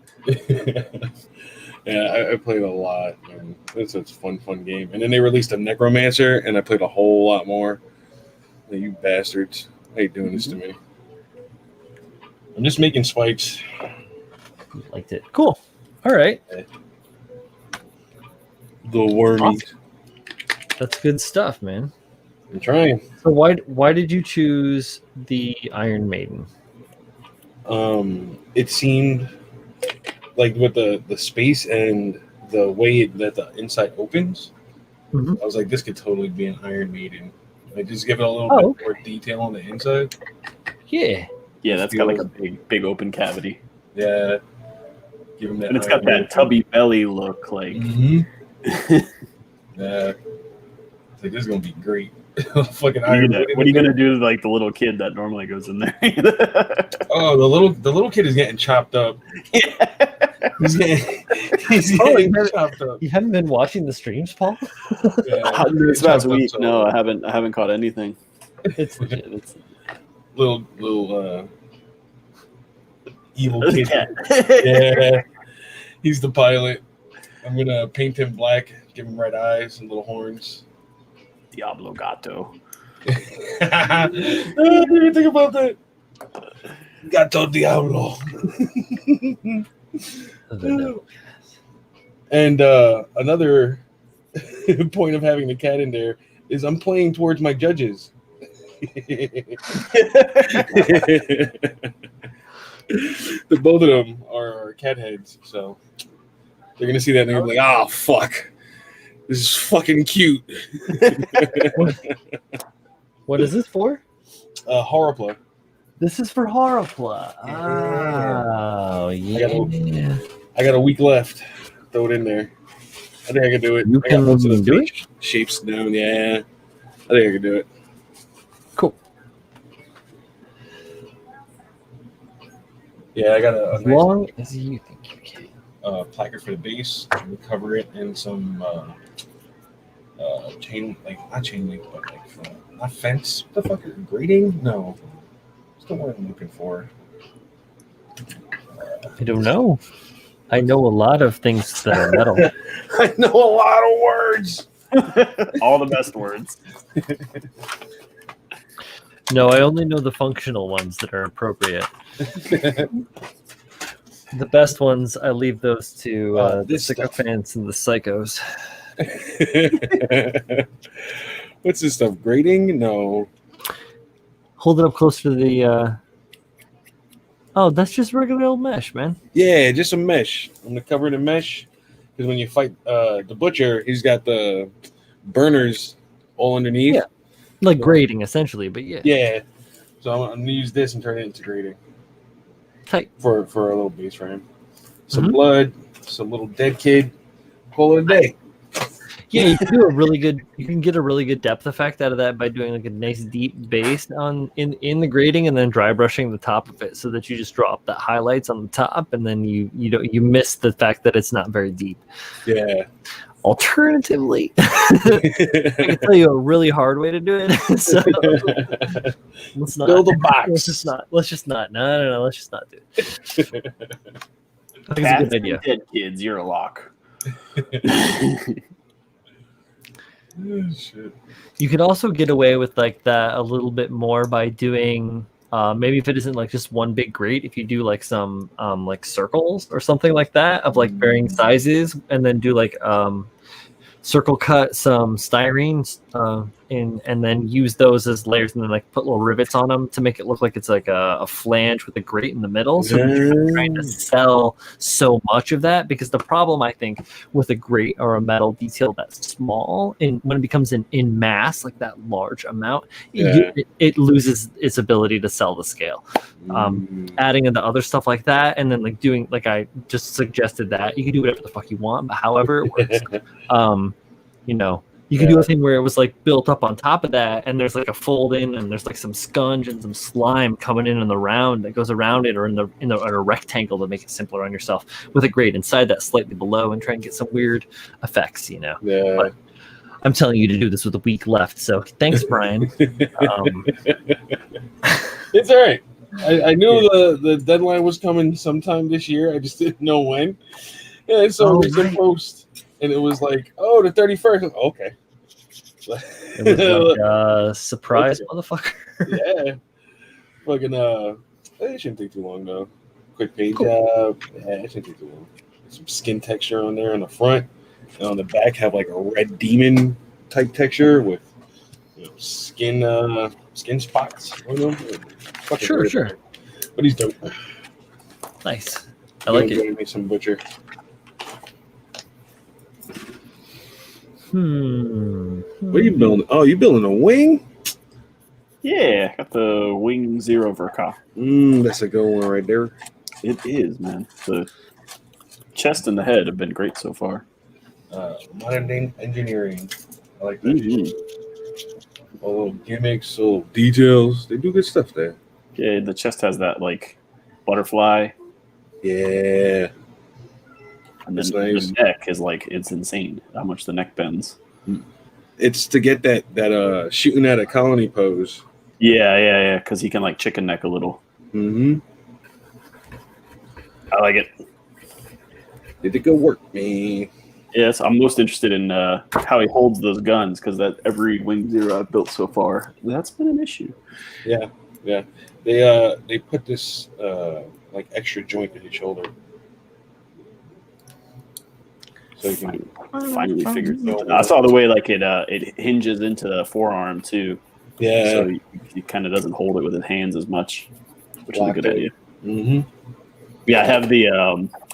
yeah, I played a lot, and it's a fun game. And then they released a Necromancer, and I played a whole lot more. You bastards! How you doing this to me? I'm just making spikes. Liked it. Cool. All right. The wormies. Awesome. That's good stuff, man. I'm trying. So why did you choose the Iron Maiden? It seemed like with the space and the way that the inside opens, I was like, this could totally be an Iron Maiden. Like, just give it a little bit more detail on the inside. Yeah, that's got like a big open cavity. Yeah, give him that. And it's got that tubby belly look, like. Yeah, it's like this is gonna be great. Fucking what are you gonna do to like the little kid that normally goes in there? Oh, the little kid is getting chopped up. He's getting chopped up. You haven't been watching the streams, Paul? Yeah, this past week, no, I haven't caught anything. It's legit. It's little evil kid. Yeah, he's the pilot. I'm gonna paint him black, give him red eyes and little horns. Diablo Gato. I didn't even think about that. Gato Diablo. And another point of having the cat in there is I'm playing towards my judges. Both of them are cat heads, so They're gonna see that and they're gonna be like, oh fuck, this is fucking cute. What is this for? Horrorpla. This is for Horrorpla. Oh, yeah. I got a week left. Throw it in there. I think I can do it. You I got can most of the do it? shapes down. Yeah, I think I can do it. Cool. Yeah, I got a As nice long as you think you can. placard for the base. We cover it in some chain, like not chain link, but like not fence. What the fuck? Grating? No. What's the word I'm looking for? I don't know. I know a lot of things that are metal. I know a lot of words. All the best words. No, I only know the functional ones that are appropriate. The best ones, I leave those to the sycophants and the psychos. What's this stuff? Grating? No. Hold it up closer to the... Oh, that's just regular old mesh, man. Yeah, just a mesh. I'm gonna cover it in mesh because when you fight the butcher, he's got the burners all underneath. Yeah, like grating essentially, but yeah. Yeah. So I'm gonna use this and turn it into grating. Tight. For a little base frame. Some blood, some little dead kid. Call it a day. Yeah, you can do a really good. You can get a really good depth effect out of that by doing like a nice deep base in the grading and then dry brushing the top of it, so that you just drop that highlights on the top, and then you miss the fact that it's not very deep. Yeah. Alternatively, I can tell you a really hard way to do it. So let's not build a box. Let's just not. No. Let's just not do it. I think it's a good idea. Dead kids, you're a lock. Oh, shit. You could also get away with like that a little bit more by doing maybe if it isn't like just one big grate, if you do like some like circles or something like that of like varying sizes, and then do like circle cut some styrene and then use those as layers, and then like put little rivets on them to make it look like it's like a flange with a grate in the middle. So you're trying to sell so much of that, because the problem I think with a grate or a metal detail that's small, and when it becomes in mass, like that large amount, it loses its ability to sell the scale. Adding into other stuff like that, and then like doing like I just suggested that you can do whatever the fuck you want, but however it works. You could do a thing where it was like built up on top of that, and there's like a fold in, and there's like some sponge and some slime coming in the round that goes around it, or in a rectangle to make it simpler on yourself, with a grate inside that slightly below, and try and get some weird effects, Yeah. But I'm telling you to do this with a week left, so thanks, Brian. It's all right. I knew the deadline was coming sometime this year. I just didn't know when. Yeah, so we can post. And it was like, oh, the 31st. Okay. It was like a surprise, motherfucker. Yeah. Fucking, it shouldn't take too long, though. Quick paint job. Yeah, it shouldn't take too long. Some skin texture on there on the front. And on the back, have like a red demon type texture with skin spots. Sure. But he's dope. Nice. I like it. Give me some butcher. What are you building? Oh, you building a wing? Yeah, got the Wing Zero Verka. That's a good one right there. It is, man. The chest and the head have been great so far. Modern day engineering. I like that. All little gimmicks, little details. They do good stuff there. Yeah, the chest has that like butterfly. Yeah. And then the neck is like, it's insane how much the neck bends. It's to get that shooting at a colony pose. Yeah. Because he can like chicken neck a little. I like it. Did it go work, man? Yes, I'm most interested in how he holds those guns, because that every Wing Zero I've built so far, that's been an issue. Yeah. They put this like extra joint in his shoulder. So you can finally figured it out. I saw the way like it hinges into the forearm too. Yeah. So he kind of doesn't hold it with his hands as much, which is a good idea. Mm-hmm. Yeah, I have the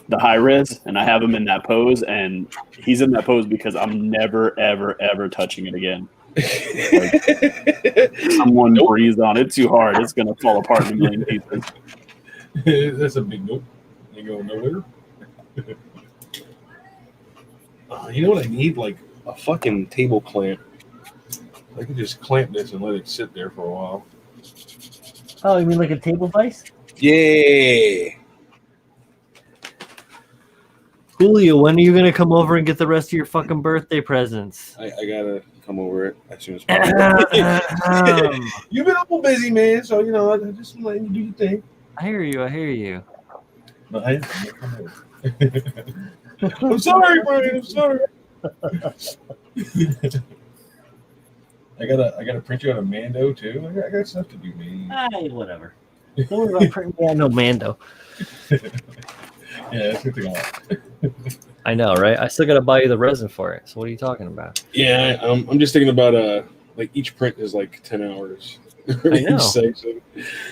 the high res, and I have him in that pose, and he's in that pose because I'm never, ever, ever touching it again. Like, someone breathes on it too hard, it's gonna fall apart in a million pieces. That's a big nope. Ain't going nowhere. You know what I need? Like a fucking table clamp. I could just clamp this and let it sit there for a while. Oh, you mean like a table vise? Yeah. Julio, when are you gonna come over and get the rest of your fucking birthday presents? I gotta come over it as soon as possible. You've been a little busy, man, so you know I just letting you do your thing. I hear you. But I'm sorry, Brian. I'm sorry. I gotta print you out a Mando too. I got stuff to do, man. Whatever. Don't worry about printing me out no Mando. Yeah, that's gonna take a lot. I know, right? I still gotta buy you the resin for it. So what are you talking about? Yeah, I'm just thinking about like each print is like 10 hours. I know. Section.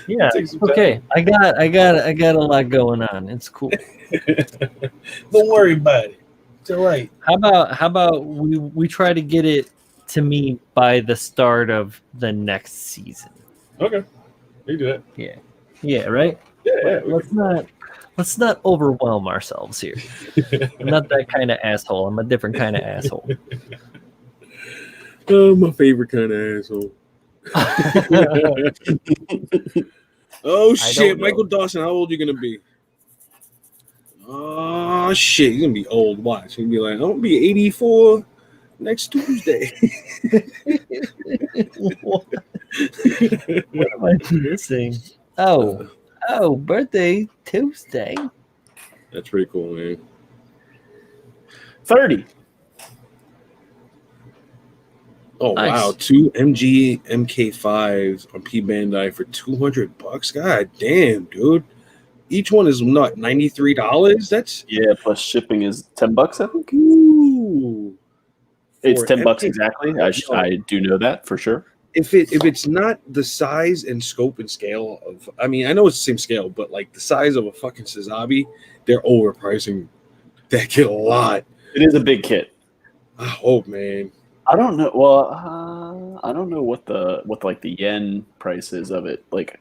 Yeah. Okay. I got a lot going on. It's cool. Don't worry about it. It's all right. How about we try to get it to me by the start of the next season? Okay. You do that. Yeah. Yeah, right? Yeah. Let's not overwhelm ourselves here. I'm not that kind of asshole. I'm a different kind of asshole. Oh, my favorite kind of asshole. Oh shit, Michael Dawson, how old are you gonna be? Oh shit, he's gonna be old. Watch, he'll be like, I'm gonna be 84 next Tuesday. What am I missing? Oh, birthday Tuesday. That's pretty cool, man. 30. Oh Nice. wow, 2 MG MK5s on P Bandai for $200. God damn, dude. Each one is not $93. That's Plus shipping is $10, I think. ooh. It's For $10 MK5, exactly. I do know that for sure. If it's not the size and scope and scale of, I mean, I know it's the same scale, but like the size of a fucking Sazabi, they're overpricing that kit a lot. It is a big kit. I hope, man. I don't know. Well, I don't know what the yen price is of it. Like,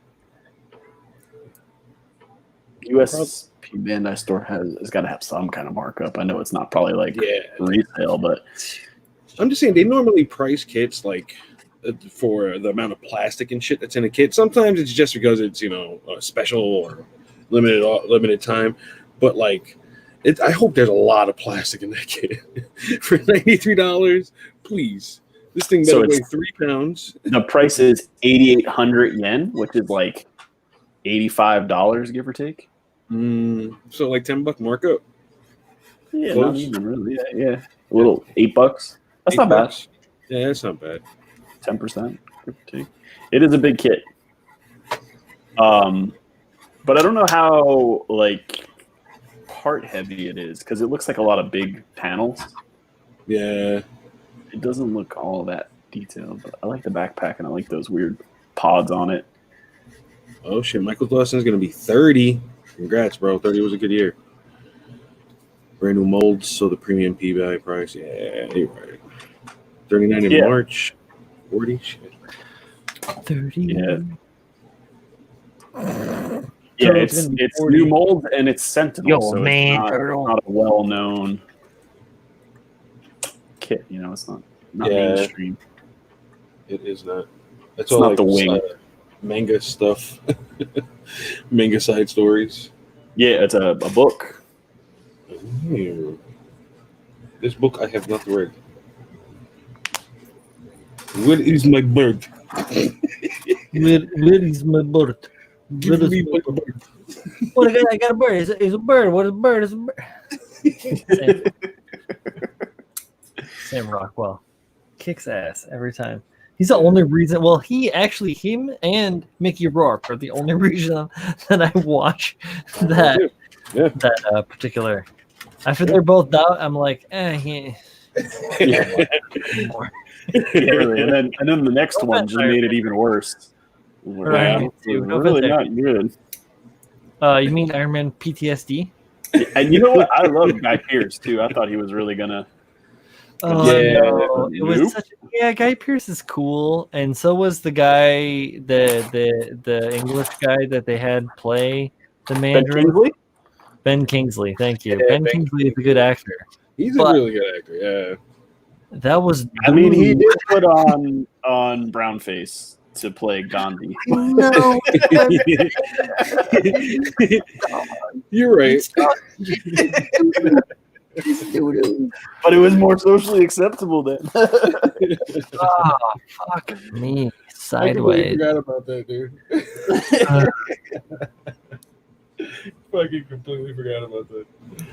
USP Bandai store has got to have some kind of markup. I know it's not probably like retail, but I'm just saying they normally price kits like for the amount of plastic and shit that's in a kit. Sometimes it's just because it's special or limited time, but like. I hope there's a lot of plastic in that kit for $93. Please, this thing better weigh 3 pounds. The price is 8,800 yen, which is like $85, give or take. So like $10 markup. Yeah, close. not even really. Yeah, a little $8. That's not bad. Yeah, that's not bad. 10%, give or take. It is a big kit. But I don't know how like part heavy it is because it looks like a lot of big panels. Yeah, it doesn't look all that detailed, but I like the backpack and I like those weird pods on it. Oh shit, Michael Dawson's gonna be 30. Congrats, bro. 30 was a good year. Brand new molds, so the premium P value price. Yeah, you're right. 39 in March. 40 shit. 30. Yeah. Yeah, it's new mold and it's Sentinel, so it's not a well-known kit. It's not mainstream. It is not. It's all not like the wing. Manga stuff, manga side stories. Yeah, it's a book. This book I have not read. Where is my bird? Where is my bird? What I got a bird. It's a bird. What is a bird? It's a bird. Sam Rockwell kicks ass every time. He's the only reason. Well, him and Mickey Rourke are the only reason that I watch that particular. After they're both out, I'm like, Yeah, really. And then the next one just made it even worse. Right. Really not good. You mean Iron Man PTSD? And you know what? I love Guy Pearce too. I thought he was really gonna. Oh no, it was such. Guy Pearce is cool, and so was the guy, the English guy that they had play the Mandarin. Ben Kingsley, thank you. Ben Kingsley is a good actor. He's a really good actor. Yeah, that was. I mean, he did put on brown face to play Gandhi. No, you're right. But it was more socially acceptable then. Oh, fuck me. Sideways. I forgot about that, dude. Fucking completely forgot about that.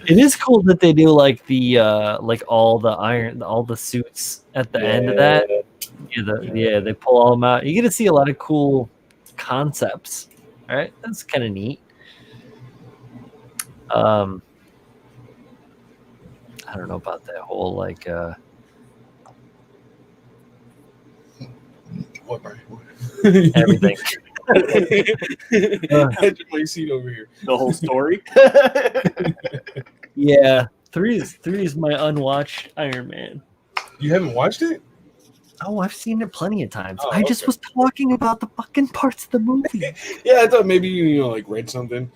It is cool that they do like the all the suits at the end of that. Yeah, they pull all them out. You get to see a lot of cool concepts. All right, that's kind of neat. I don't know about that whole like what, Brian? Everything. I just my seat over here. The whole story. Yeah, three is my unwatched Iron Man. You haven't watched it? Oh, I've seen it plenty of times. Oh, I just was talking about the fucking parts of the movie. Yeah, I thought maybe you like read something.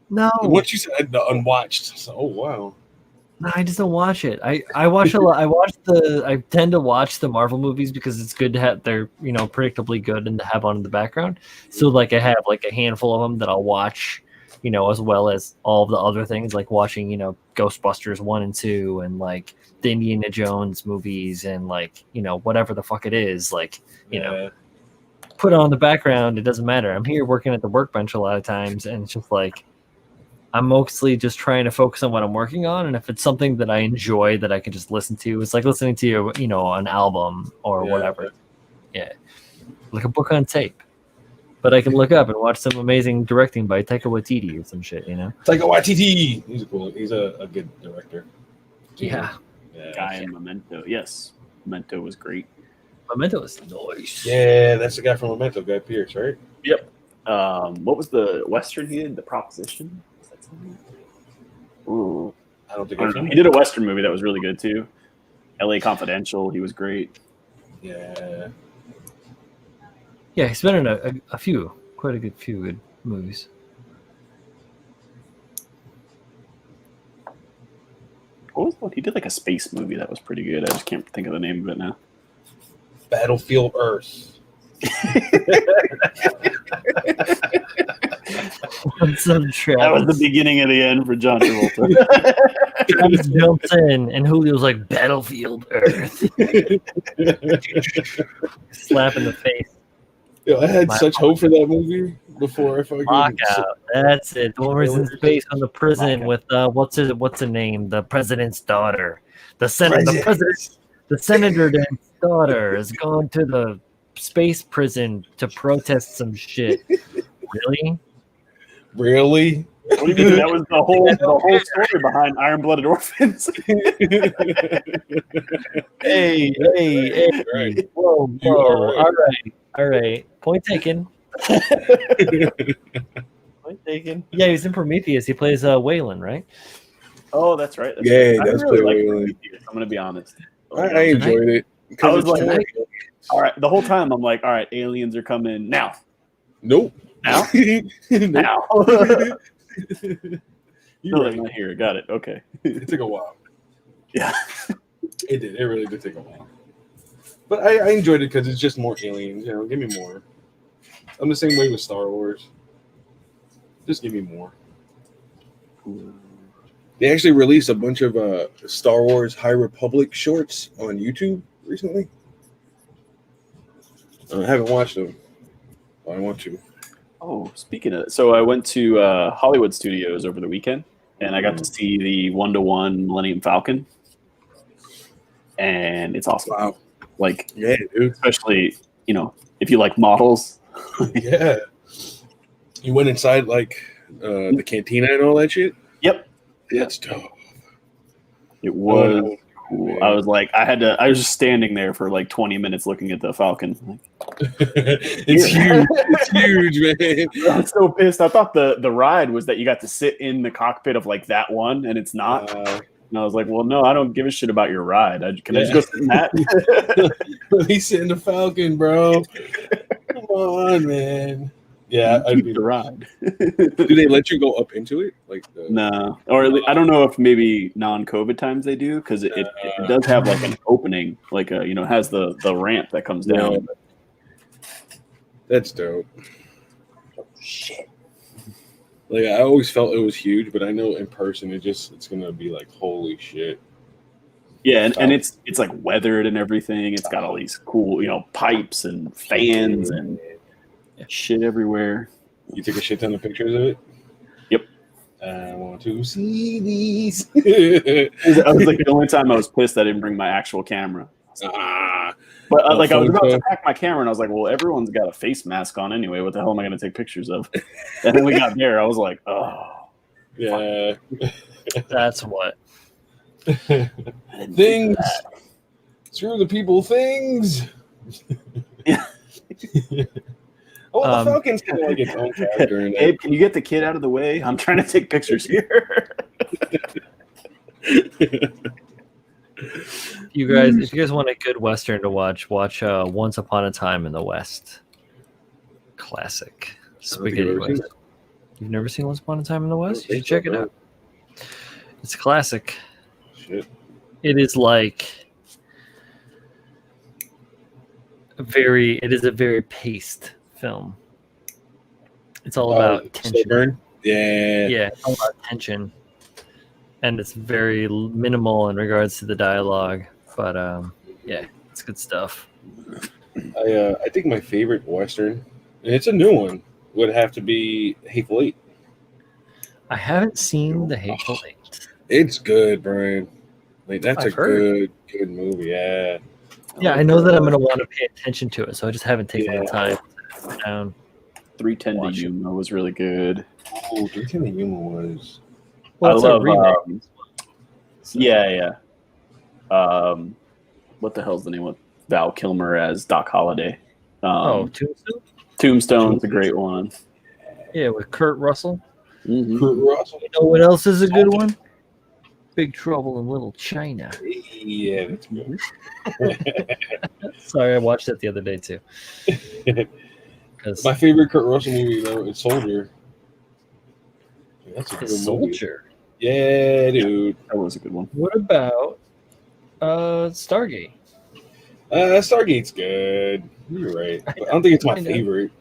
No. Once you said the unwatched, so, oh wow. No, I just don't watch it. I watch a lot. I tend to watch the Marvel movies because it's good to have. They're predictably good and to have on in the background. So like I have like a handful of them that I'll watch, as well as all of the other things like watching Ghostbusters 1 and 2 and like the Indiana Jones movies and like whatever the fuck it is like put it on the background. It doesn't matter. I'm here working at the Workbench a lot of times and it's just like. I'm mostly just trying to focus on what I'm working on, and if it's something that I enjoy that I can just listen to, it's like listening to an album or whatever. Yeah, like a book on tape. But I can look up and watch some amazing directing by Taika Waititi or some shit. Taika Waititi. He's cool. He's a good director. Yeah. Guy in Memento. Yes, Memento was great. Memento was nice. Yeah, that's the guy from Memento, Guy Pearce, right? Yep. What was the Western he did? The Proposition. Ooh, I don't think he did a Western movie that was really good too. L.A. Confidential. He was great. Yeah. Yeah, he's been in quite a few good movies. What was one? He did like a space movie that was pretty good. I just can't think of the name of it now. Battlefield Earth. That was the beginning of the end for John Travolta. Travis jumps in, and Julio's like, Battlefield Earth. Slap in the face. Yo, I had such hope for that movie before I fucking... Lockout. That's it. The woman's in space on the prison with, what's the name? The president's daughter. The senator's daughter is going to the space prison to protest some shit. Really? What do you mean? That was the whole story behind Iron Blooded Orphans. Hey. Right. Whoa. All right. Point taken. Point taken. Yeah, he's in Prometheus. He plays Waylon, right? Oh, that's right. That's really like Prometheus. I'm going to be honest. I enjoyed it. I was like, all right. The whole time I'm like, all right, aliens are coming now. Nope. Now? Now. You're right. Not here. Got it. Okay. It took a while. Yeah. It did. It really did take a while. But I enjoyed it because it's just more aliens. Give me more. I'm the same way with Star Wars. Just give me more. They actually released a bunch of Star Wars High Republic shorts on YouTube recently. I haven't watched them. But I want to. Oh, speaking of it, so I went to Hollywood Studios over the weekend, and I got to see the 1-to-1 Millennium Falcon, and it's awesome. Wow. Like, yeah, dude. Especially, if you like models. Yeah. You went inside, like, the cantina and all that shit? Yep. That's dope. It was cool. I was like, I was just standing there for like 20 minutes looking at the Falcon. It's huge. It's huge, man. I was so pissed. I thought the ride was that you got to sit in the cockpit of like that one, and it's not. And I was like, well, no, I don't give a shit about your ride. Can I just go sit in that? Let me sit in the Falcon, bro. Come on, man. Yeah, I'd be the ride. Do they let you go up into it? No, or I don't know if maybe non-COVID times they do, because it does have like an opening, like it has the ramp that comes down. Yeah. That's dope. Oh, shit. Like I always felt it was huge, but I know in person it's gonna be like holy shit. Yeah, and it's like weathered and everything. It's got all these cool pipes and fans and shit everywhere. You took a shit ton of pictures of it? Yep. I want to see these. I was like, the only time I was pissed I didn't bring my actual camera. But I was about to pack my camera, and I was like, well, everyone's got a face mask on anyway. What the hell am I going to take pictures of? And then we got there. I was like, oh. Yeah. That's what. Things. Screw the people things. Yeah. Oh, the Falcon's kind of like its own character. Abe, can you get the kid out of the way? I'm trying to take pictures here. If you guys want a good Western to watch Once Upon a Time in the West. Classic. Spaghetti Western. You've never seen Once Upon a Time in the West? You should check it out. It's a classic. Shit. It is like it is a very paced film. It's all about tension. Yeah, it's all about tension, and it's very minimal in regards to the dialogue. But yeah, it's good stuff. I think my favorite Western, and it's a new one, would have to be Hateful Eight. I haven't seen the Hateful Eight. It's good, Brian. Like that's a good movie. Yeah. Yeah, I know that I'm going to want to pay attention to it, so I just haven't taken the time to sit down. 310 to Yuma was really good. Oh, 310 to Yuma was. Well, it's a remake. Yeah. What the hell's the name of Val Kilmer as Doc Holliday? Tombstone? Tombstone's a great one. Yeah, with Kurt Russell. Mm-hmm. Kurt Russell. You know what else is a good one? Big Trouble in Little China. Yeah, that's good. Sorry, I watched that the other day too. My favorite Kurt Russell movie though is Soldier. That's a good Soldier. Movie. Yeah, dude, that was a good one. What about Stargate? Stargate's good. You're right. But I don't think it's my favorite.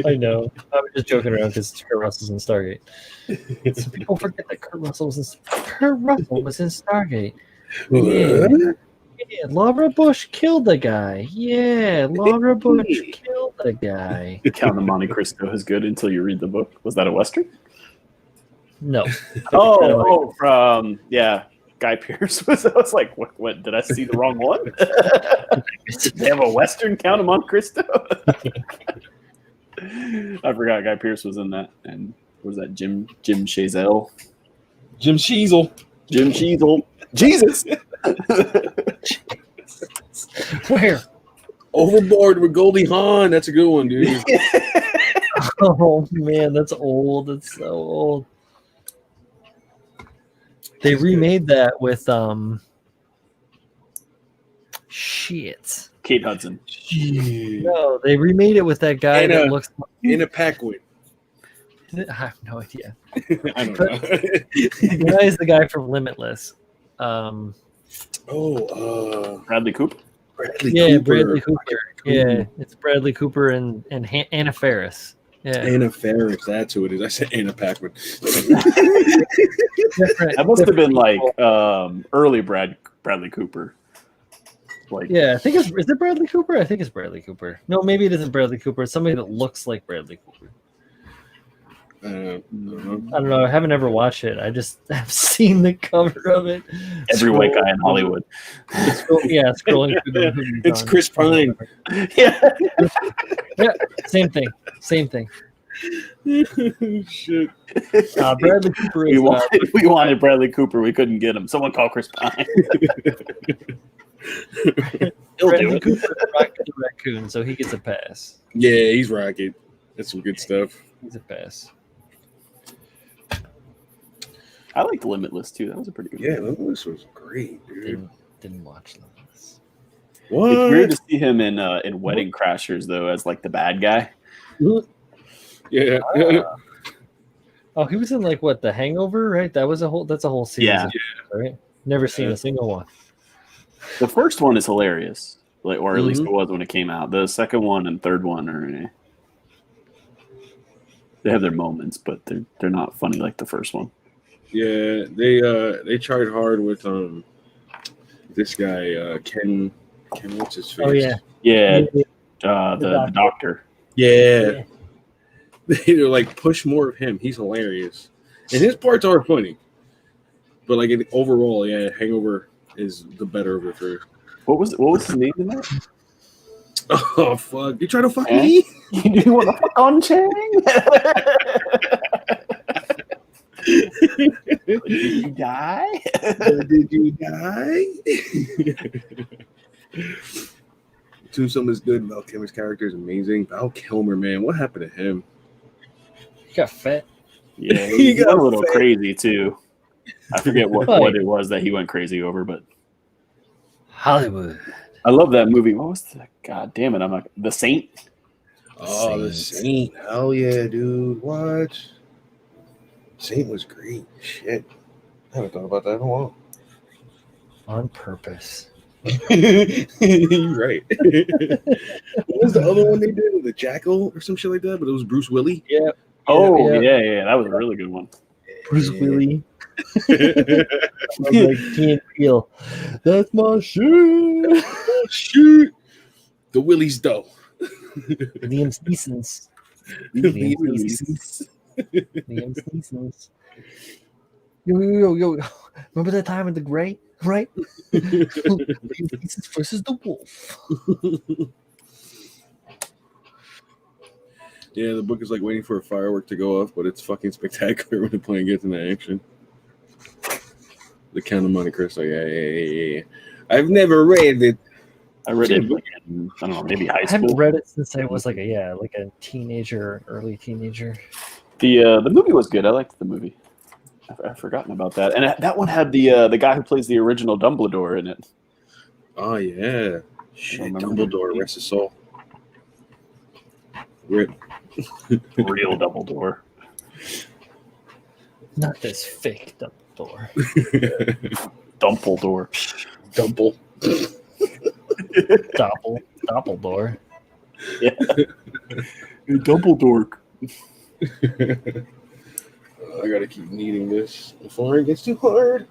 I know. I was just joking around because Kurt Russell's in Stargate. So people forget that Kurt Russell was in Stargate. Yeah, Laura Bush killed the guy. Yeah, Laura Bush killed the guy. Count of Monte Cristo is good until you read the book. Was that a Western? No. From Guy Pearce. I was like, what? Did I see the wrong one? They have a Western, Count of Monte Cristo? I forgot Guy Pearce was in that. And what was that? Jim Chazelle? Jim Sheasel. Jesus! Where? Overboard with Goldie Hawn. That's a good one, dude. Oh, man, that's old. It's so old. They remade that with Kate Hudson. No, they remade it with that guy that looks Anna Paquin. I have no idea. I don't know. The guy is the guy from Limitless. Bradley Cooper. Bradley Cooper. Yeah, it's Bradley Cooper and Anna Faris. Yeah, Anna Faris. That's who it is. I said Anna Paquin. That must have been like early Bradley Cooper. Like, yeah, I think is it Bradley Cooper? I think it's Bradley Cooper. No, maybe it isn't Bradley Cooper. It's somebody that looks like Bradley Cooper. I don't know. I haven't ever watched it. I just have seen the cover of it. Every white guy in Hollywood. Scrolling through the movie. It's Chris Pine. Yeah. Yeah, same thing. Shit. Bradley Cooper we is wanted Bradley Cooper. We couldn't get him. Someone call Chris Pine. He'll do Bradley it. Cooper is Rocket the Raccoon, so he gets a pass. Yeah, he's Rocket. That's some good stuff. He's a pass. I liked Limitless too. That was a pretty good Yeah, movie. Limitless was great, dude. Didn't watch Limitless. What? It's weird to see him in Wedding Crashers though, as like the bad guy. Yeah. Oh, he was in like what, The Hangover, right? That's a whole series, Yeah. right? Never seen a single one. The first one is hilarious, like, or at least Mhm. it was when it came out. The second one and third one are they have their moments, but they're not funny like the first one. Yeah, they tried hard with this guy Ken what's his face? Oh yeah. Yeah, Yeah. the doctor. Yeah. They're like, push more of him. He's hilarious, and his parts are funny. But like overall, yeah, Hangover is the better of the three. What was his name in that? Oh fuck! You try to fuck Eh? me? You want to fuck on Chang? Did you die? Did you die? Tombstone is good. Val Kilmer's character is amazing. Val Kilmer, man, what happened to him? He got fat. Yeah, He he got got a little fat. crazy too. I forget what it was that he went crazy over, but Hollywood. I love that movie. What was the? God damn it! I'm like The Saint. Oh, the Saint. Hell yeah, dude. What? Saint was great. Shit. I haven't thought about that in a while. On purpose. You're right. What was the other one they did? The Jackal or some shit like that? But it was Bruce Willis. Yeah. Oh yeah, that was a really good one. Bruce Yeah. Willis. Like Key and Peele. That's my shit. Shoot. The Willies, though. Liam Neeson's. The Liam Neeson's. Yo. Remember that time in the Gray? Right? Liam Neeson versus the wolf. Yeah, the book is like waiting for a firework to go off, but it's fucking spectacular when the plane gets into action. The Count of Monte Cristo, yeah. I've never read it. I read it like in, I don't know, maybe high I haven't school. read it since I was like a teenager, early teenager. The movie was good. I liked the movie. I've forgotten about that. And that one had the guy who plays the original Dumbledore in it. Oh, yeah. Shit, remember Dumbledore, rest his soul. Rip. Real Dumbledore. Not this fake Dumbledore. Dumbledore. Dumple. Doppledore. Yeah. Dumbledore. I gotta keep kneading this before it gets too hard.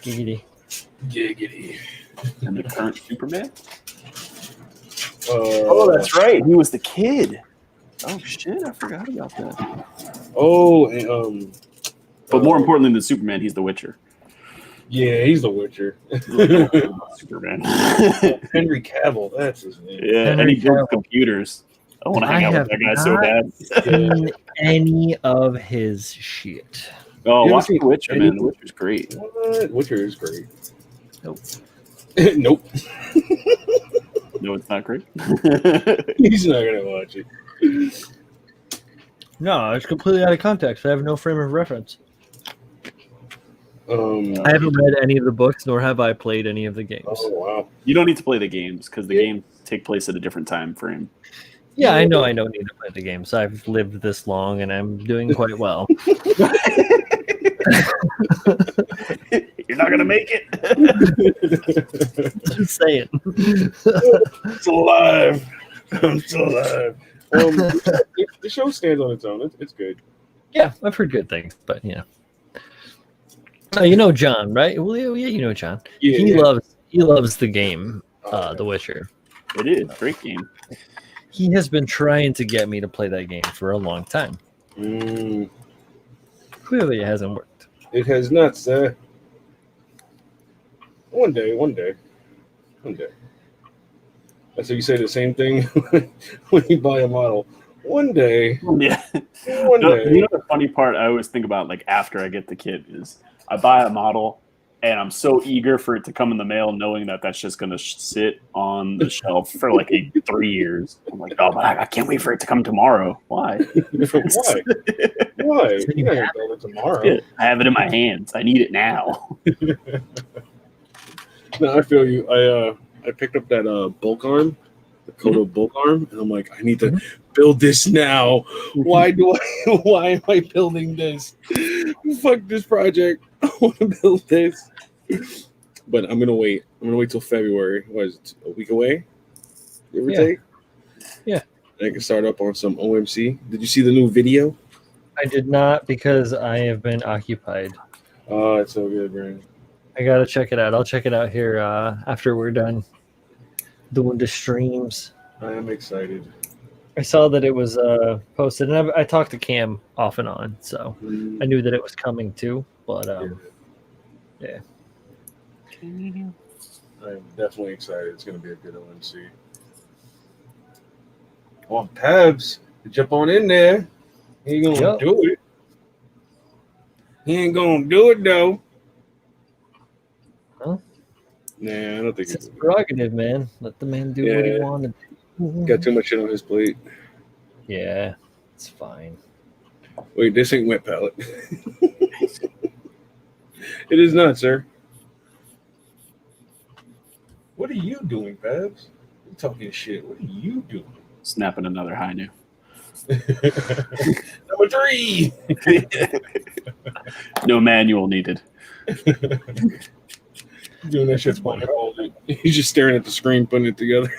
Giggity. Giggity. And the current Superman? Oh, That's right. He was the kid. Oh shit, I forgot about that. Oh, and But more importantly than Superman, he's the Witcher. yeah, he's the Witcher. Superman. Henry Cavill, that's his name. Yeah, and Henry he builds Cavill. computers. I want to hang out with that guy so not bad. seen any of his shit. Oh, You watch ever The seen Witcher, man. The Witcher's great. What? Witcher is great. Nope. Nope. No, it's not great. He's not gonna watch it. No, it's completely out of context. I have no frame of reference. I haven't read any of the books, nor have I played any of the games. Oh wow. You don't need to play the games because the games take place at a different time frame. Yeah, I know I don't need to play the games. I've lived this long and I'm doing quite well. You're not gonna make it. Just saying. I'm still alive. I'm still alive. The show stands on its own. It's good. Yeah, I've heard good things, but yeah. You know John, right? Well, yeah, you know John. Yeah. He loves the game, The Witcher. It is great game. He has been trying to get me to play that game for a long time. Clearly, it hasn't worked. It has not, sir. One day. That's how you say the same thing when you buy a model. One day. Yeah. One day. You know the funny part I always think about, like after I get the kit, is I buy a model and I'm so eager for it to come in the mail, knowing that that's just going to sit on the shelf for like 3 years. I'm like, oh, but I can't wait for it to come tomorw. Why? Why? Why? You gotta build it tomorrow. I have it in my hands. I need it now. No, I feel you. I picked up that bulk arm, the Koto bulk arm, and I'm like, I need to build this now. Why am I building this? Fuck this project. I want to build this. But I'm gonna wait. I'm gonna wait till February. What is it? A week away? Give or take? Yeah. I can start up on some OMC. Did you see the new video? I did not, because I have been occupied. Oh, it's so good, Brandon. I gotta check it out. I'll check it out here after we're done doing the streams. I am excited. I saw that it was posted, and I talked to Cam off and on, so I knew that it was coming too. But yeah. I'm definitely excited. It's gonna be a good OMC. Oh, Pabs, jump on in there. He ain't gonna do it. He ain't gonna do it though. Huh? Nah, I don't think it's prerogative, man. Let the man do what he wanted. Got too much shit on his plate. Yeah, it's fine. Wait, this ain't wet palette. It is not, sir. What are you doing, Pabs? You're talking shit. What are you doing? Snapping another high new. Number 3. No manual needed. Doing that shit's fun. He's just staring at the screen, putting it together.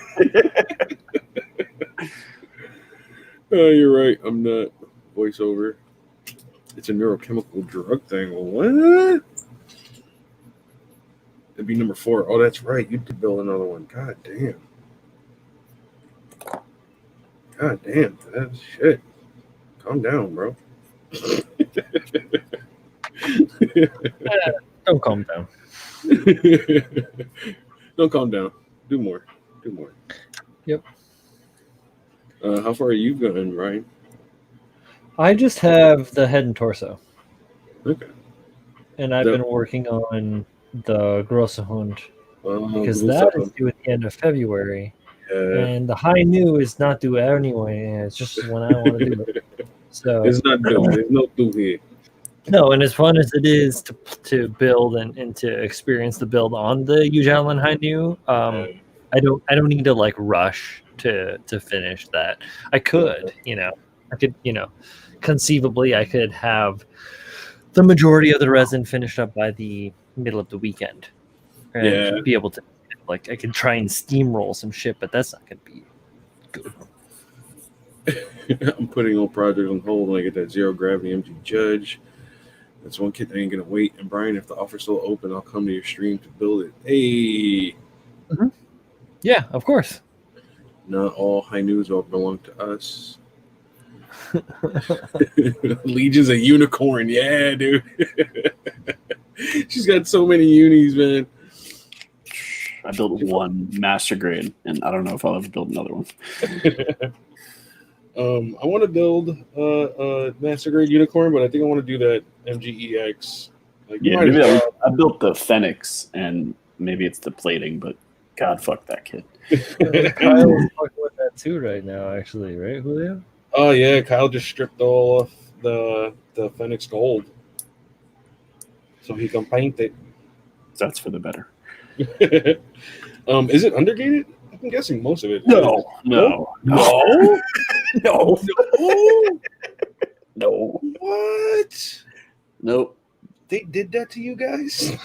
Oh, you're right. I'm not. Voiceover. It's a neurochemical drug thing. What? It'd be number 4. Oh, that's right. You did build another one. God damn. God damn. That's shit. Calm down, bro. Don't calm down. Don't calm down. Do more. Yep. How far are you going, Ryan? I just have the head and torso. Okay. And I've been working on the Grosse Hund, because that is due at the end of February. And the high new is not due anyway. It's just when I want to do it. So it's not due. There's no due here. No, and as fun as it is to build and to experience the build on the Ujalan High New, I don't need to like rush to finish that. I could, conceivably I could have the majority of the resin finished up by the middle of the weekend, and be able to, like, I could try and steamroll some shit, but that's not gonna be good. I'm putting all projects on hold when I get that Zero Gravity MG Judge. That's one kit that ain't gonna wait. And Brian, if the offer's still open, I'll come to your stream to build it. Hey. Mm-hmm. Yeah, of course. Not all high news will belong to us. Legion's a unicorn. Yeah, dude. She's got so many unis, man. I built one master grade, and I don't know if I'll ever build another one. I want to build a master grade unicorn, but I think I want to do that MGEX. Like, yeah, maybe I built the Phoenix, and maybe it's the plating, but God, fuck that kid. Kyle is fucking with that too right now, actually, right, Julio? Oh yeah, Kyle just stripped all of the Phoenix gold, so he can paint it. That's for the better. Is it undergated? I'm guessing most of it. No. What? Nope. They did that to you guys?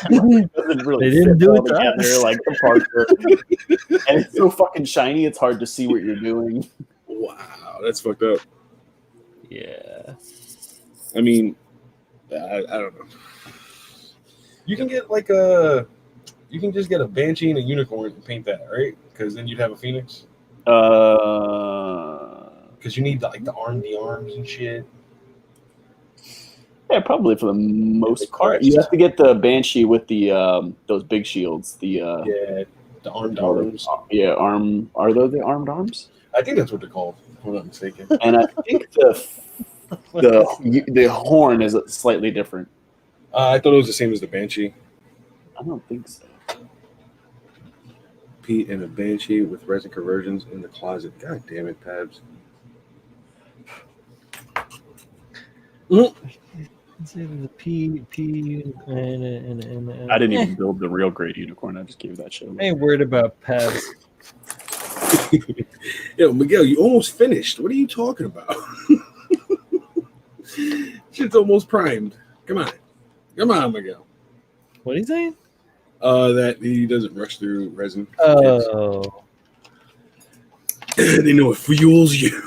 They didn't do it to us. Like the parts and it's so fucking shiny, it's hard to see what you're doing. Wow, that's fucked up. Yeah. I mean, I don't know. You can get you can just get a Banshee and a Unicorn and paint that, right? Because then you'd have a Phoenix. Because you need the arms and shit. Yeah, probably for the most part. You have to get the Banshee with the those big shields. Yeah. The armed arms. Yeah, Are those the armed arms? I think that's what they're called, if I'm not mistaken. And I think the horn is slightly different. I thought it was the same as the Banshee. I don't think so. Pete and a Banshee with resin conversions in the closet. God damn it, Pabs. The P and I didn't even build the real great unicorn. I just gave that shit away. I ain't worried about Pabs. Yo, Miguel, you almost finished. What are you talking about? Shit's almost primed. Come on, Miguel. What are you saying? That he doesn't rush through resin. Oh, They know it fuels you.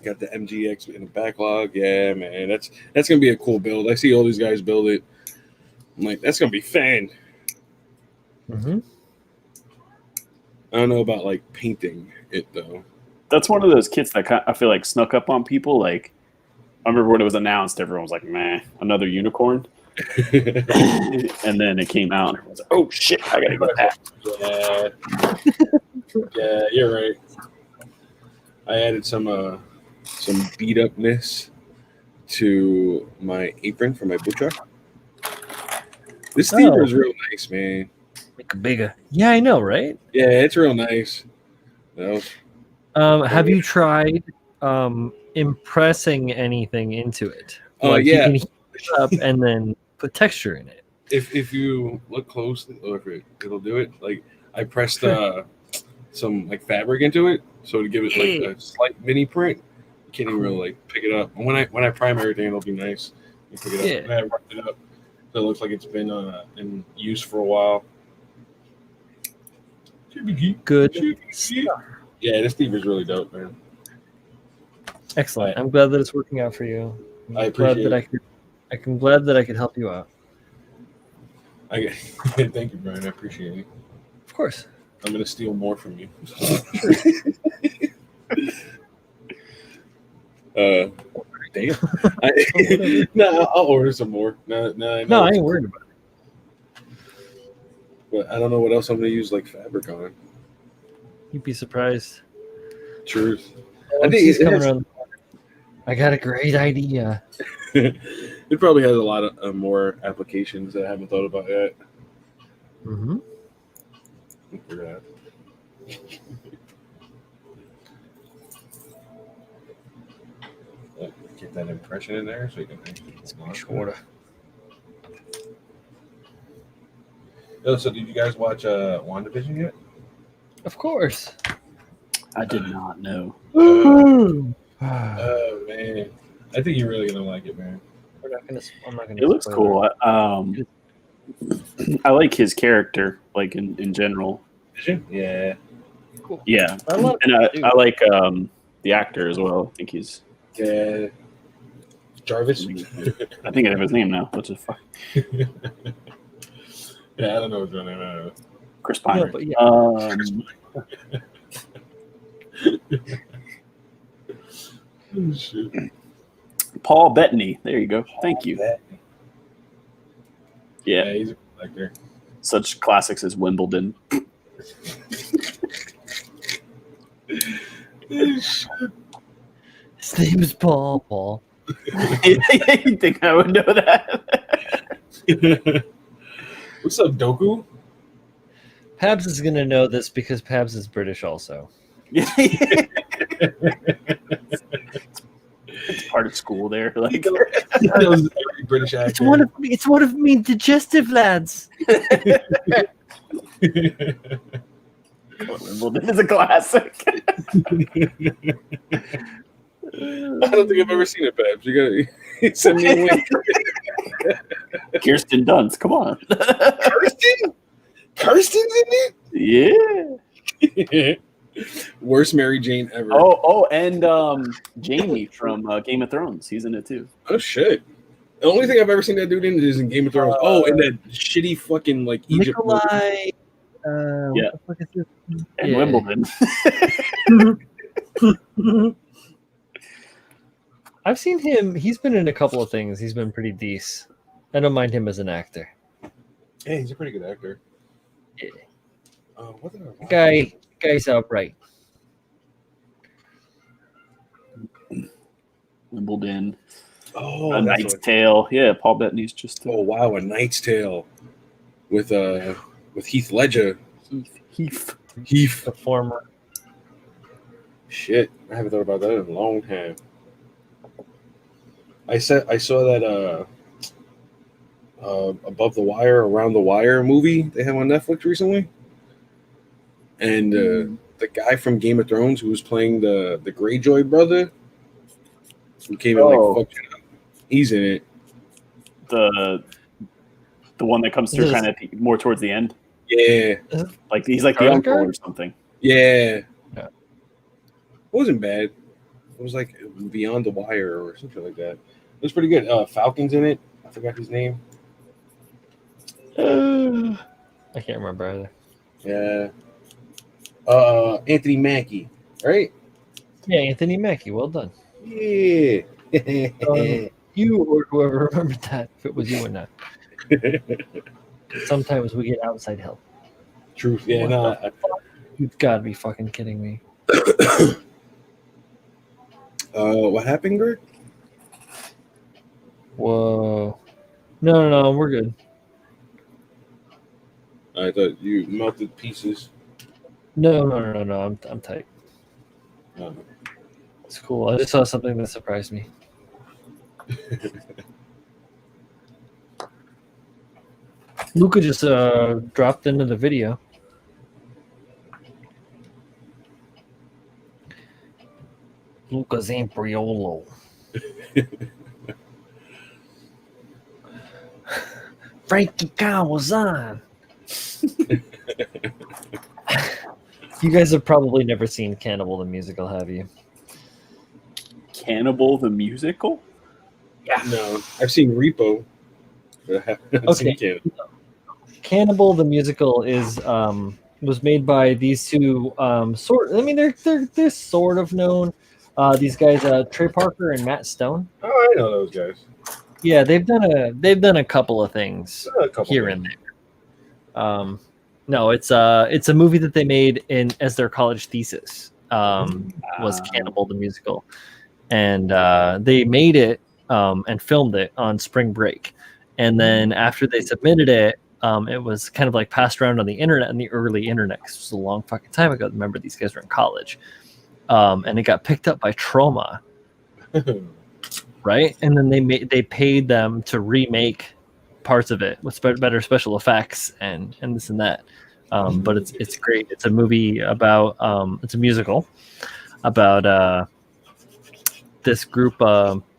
Got the MGX in the backlog. Yeah, man, that's gonna be a cool build. I see all these guys build it. I'm like, that's gonna be fan. mm-hmm. I don't know about like painting it though. That's one of those kits that I feel like snuck up on people. Like, I remember when it was announced, everyone was like, "Meh, another unicorn," and then it came out, and everyone was like, "Oh shit, I gotta get that." Yeah, you're right. I added some beat upness to my apron for my butcher. This theater is real nice, man. Make it bigger. Yeah, I know, right? Yeah, it's real nice. No. Have you tried impressing anything into it? Like Yeah. you can heat it up and then put texture in it. If you look closely, or if it'll do it. Like I pressed some like fabric into it, so to give it like a slight mini print. You can't even really like pick it up. And when I prime everything, it'll be nice. You pick it up. Yeah. And I wrapped it up, so it looks like it's been in use for a while. Good. Yeah, this Steve is really dope, man. Excellent. I'm glad that it's working out for you. I appreciate it. I'm glad that I could help you out. Thank you, Brian. I appreciate it. Of course. I'm gonna steal more from you. Damn. No, I'll order some more. No, I ain't worried about it. But I don't know what else I'm gonna use like fabric on. You'd be surprised. Truth. I think he's coming around. I got a great idea. It probably has a lot of more applications that I haven't thought about yet. Mm-hmm. Get that impression in there so you can make shorter. Oh, so did you guys watch WandaVision yet? Of course. I did not know. Oh man, I think you're really gonna like it, man. I'm not gonna. It looks cool. I like his character, like in general. Vision? Yeah. Cool. Yeah, I like the actor as well. I think he's Jarvis. I think I have his name now. What's his fuck? Yeah, I don't know his real name. Chris Pine. Yeah, but yeah. Oh, shit. Paul Bettany. There you go. Thank you. Yeah, he's a collector. Such classics as Wimbledon. His name is Paul. You think I would know that? What's up, Doku? Pabs is gonna know this because Pabs is British also. It's part of school there. Like British actor. It's one of me digestive lads. Wimbledon is a classic. I don't think I've ever seen it, Babs. You gotta send me a link. Kirsten Dunst, come on. Kirsten's in Yeah. Worst Mary Jane ever. Oh, and Jamie from Game of Thrones. He's in it too. Oh shit. The only thing I've ever seen that dude in is in Game of Thrones. And that shitty fucking like Egypt Nikolai. Yeah. What the fuck is this? And Wimbledon. I've seen him. He's been in a couple of things. He's been pretty decent. I don't mind him as an actor. Yeah, he's a pretty good actor. Yeah. What did I watch? Guy's upright. Wimbledon. Oh, A that's Knight's what. Tale. Yeah, Paul Bettany's just. Oh wow, A Knight's Tale with Heath Ledger. Heath. The former. Shit, I haven't thought about that in a long time. I saw that Above the Wire, Around the Wire movie they have on Netflix recently, and the guy from Game of Thrones who was playing the Greyjoy brother, who came in like fucked it up, he's in it. The one that comes through kind of more towards the end. Yeah, like he's like the uncle or something. Yeah. It wasn't bad. It was like Beyond the Wire or something like that. It was pretty good. Falcon's in it. I forgot his name. I can't remember either. Yeah. Anthony Mackie, right? Yeah, Anthony Mackie. Well done. Yeah. You or whoever remembered that, if it was you or not. Sometimes we get outside help. Truth. Yeah, no. You've got to be fucking kidding me. What happened, Greg? Whoa. No, we're good. I thought you melted pieces. No. I'm tight. No. It's cool. I just saw something that surprised me. Luca just dropped into the video. Luca Zampriolo. Frankie Kawazan. You guys have probably never seen Cannibal the Musical, have you? Cannibal the Musical? Yeah. No, I've seen Repo. But I haven't seen Cannibal. Cannibal the Musical is was made by these two they're sort of known. These guys, Trey Parker and Matt Stone. Oh, I know those guys. Yeah, they've done a couple of things here and there. No, it's a movie that they made as their college thesis. Was Cannibal the Musical, and they made it and filmed it on spring break, and then after they submitted it, it was kind of like passed around on the internet in the early internet, because it was a long fucking time ago. Remember, these guys were in college, and it got picked up by Troma. Right, and then they paid them to remake parts of it with better special effects and this and that. But it's great. It's a movie about it's a musical about this group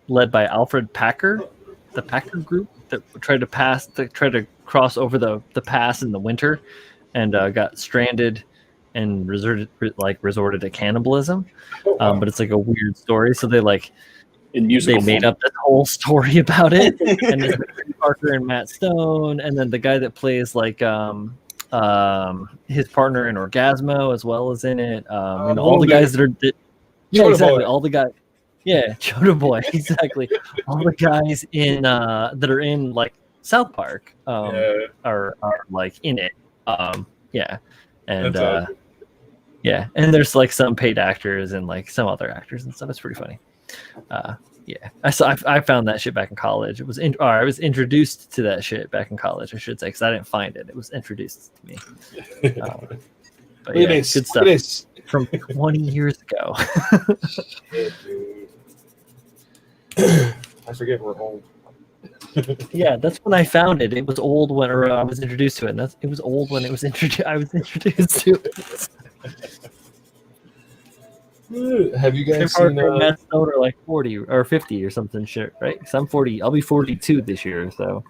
led by Alfred Packer, the Packer group that tried to cross over the pass in the winter, and got stranded and resorted to cannibalism. But it's like a weird story, so they made up this whole story about it, and then Parker and Matt Stone, and then the guy that plays his partner in Orgasmo as well as in it. All the guys that are exactly. All the guys, Chota Boy, exactly. All the guys in that are in like South Park are like in it. And awesome. And there's like some paid actors and like some other actors and stuff. It's pretty funny. I found that shit back in college. I was introduced to that shit back in college, I should say, because I didn't find it. It was introduced to me. But yeah, good stuff from 20 years ago. Shit, dude. I forget we're old. Yeah, that's when I found it. It was old when I was introduced to it. And it was old when it was introduced. I was introduced to it. Have you guys seen Matt Stone are like 40 or 50 or something shit, right? Because I'm 40. I'll be 42 this year, so.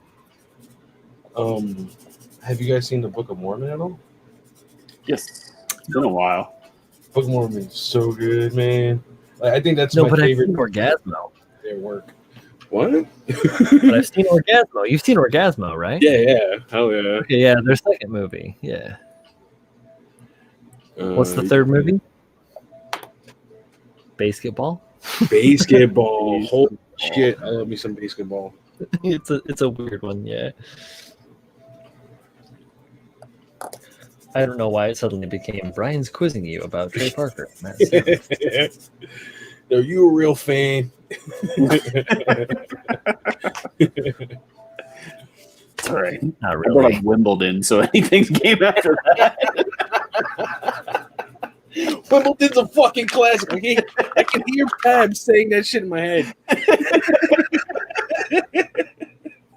Have you guys seen the Book of Mormon at all? Yes. It's been a while. Book of Mormon is so good, man. I think that's my favorite. I've seen Orgasmo. Their work. What? But I've seen Orgasmo. You've seen Orgasmo, right? Yeah. Hell yeah. Okay, yeah, their second movie. Yeah. What's the third movie? Basketball. Basketball. Holy shit. I love me some basketball. It's a weird one, yeah. I don't know why it suddenly became Brian's quizzing you about Trey Parker. Are you a real fan? It's all right. Not I really. brought up Wimbledon, so anything came after that. Wimbledon's a fucking classic. I can hear Pab saying that shit in my head.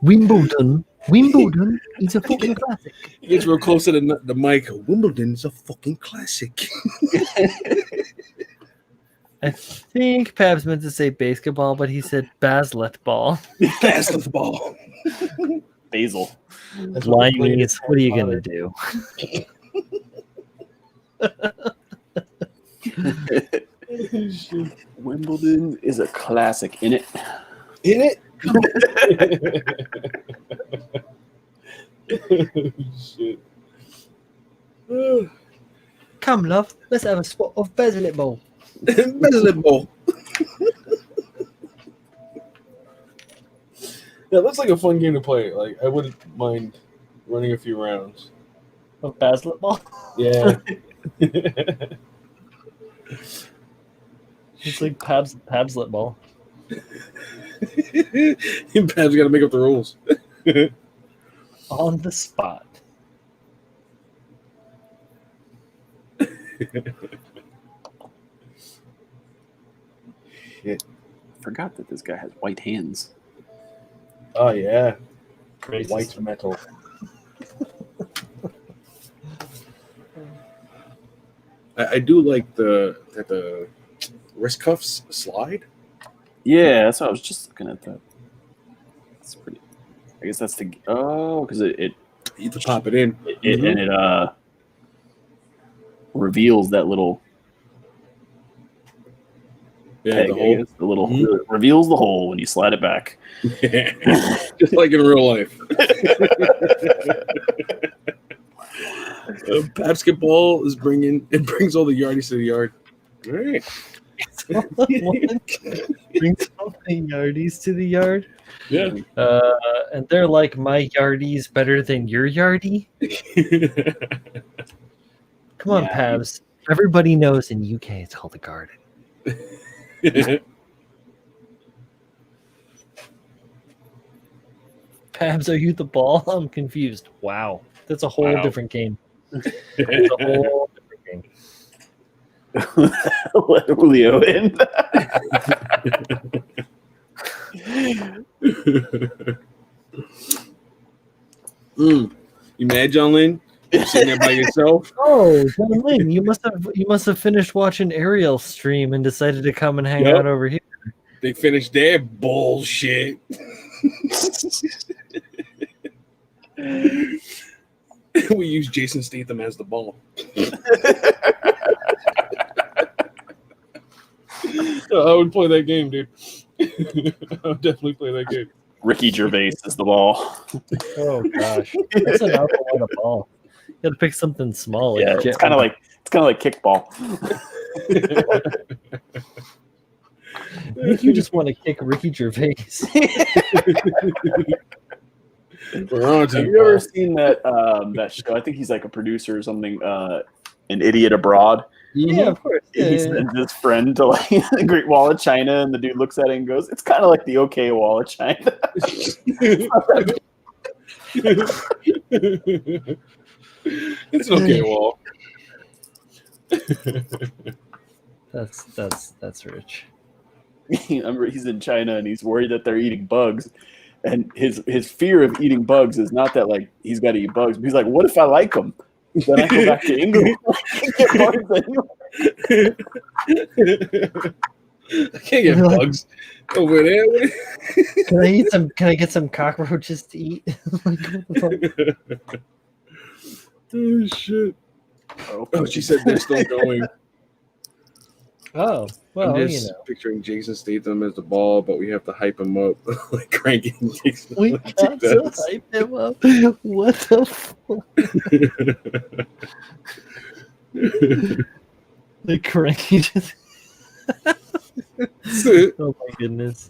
Wimbledon is a fucking classic. He gets real close to the mic. Wimbledon's a fucking classic. I think Pabs meant to say basketball, but he said basketball. Basketball. Basil. Limeys, what are you gonna do? Wimbledon is a classic, in it. In it? Shit. Come, love, let's have a spot of basketball. Basketball. Yeah, it looks like a fun game to play. Like, I wouldn't mind running a few rounds. Of basketball? Yeah. It's like Pabslet ball. Pab's got to make up the rules. On the spot. Shit. Forgot that this guy has white hands. Oh, yeah. Racist. White metal. I do like that the wrist cuffs slide. Yeah, that's what I was just looking at. That. That's pretty. I guess that's the. Oh, because it You can pop it in. and it reveals that little. Yeah, peg, the hole. the little reveals the hole when you slide it back. Just like in real life. Basketball is brings all the yardies to the yard. All right. Brings all the yardies to the yard. Yeah. And they're like, my yardie's better than your yardie. Come on, Yeah. Pabs. Everybody knows in UK it's called a garden. Pabs, are you the ball? I'm confused. Wow. That's a whole different game. It's a whole different game. Let Julio in. You mad, John Lynn? You're sitting there by yourself? Oh, John Lynn, you must have finished watching Ariel's stream and decided to come and hang out over here. They finished their bullshit. We use Jason Statham as the ball. I would play that game, dude. I would definitely play that game. Ricky Gervais is the ball. Oh gosh, that's an awful lot of ball. You got to pick something small. Yeah, it's kind of like kickball. I think you just want to kick Ricky Gervais. We're on to Have you ever seen that that show? I think he's like a producer or something. An Idiot Abroad. Yeah, of course. Yeah, He sends his friend to like the Great Wall of China, and the dude looks at it and goes, "It's kind of like the OK Wall of China." It's an okay wall. That's rich. Remember, he's in China and he's worried that they're eating bugs, and his fear of eating bugs is not that like he's got to eat bugs, but he's like, "What if I like them? Then I go back to England. I can't get bugs anyway." I can't get bugs over there. Can I get some cockroaches to eat? Like, what the fuck? Oh shit! Oh, she said they're still going. Oh, well, I'm just picturing Jason Statham as the ball, but we have to hype him up, like cranking Jason. We got to hype him up. What the fuck? The cranky just. Oh my goodness.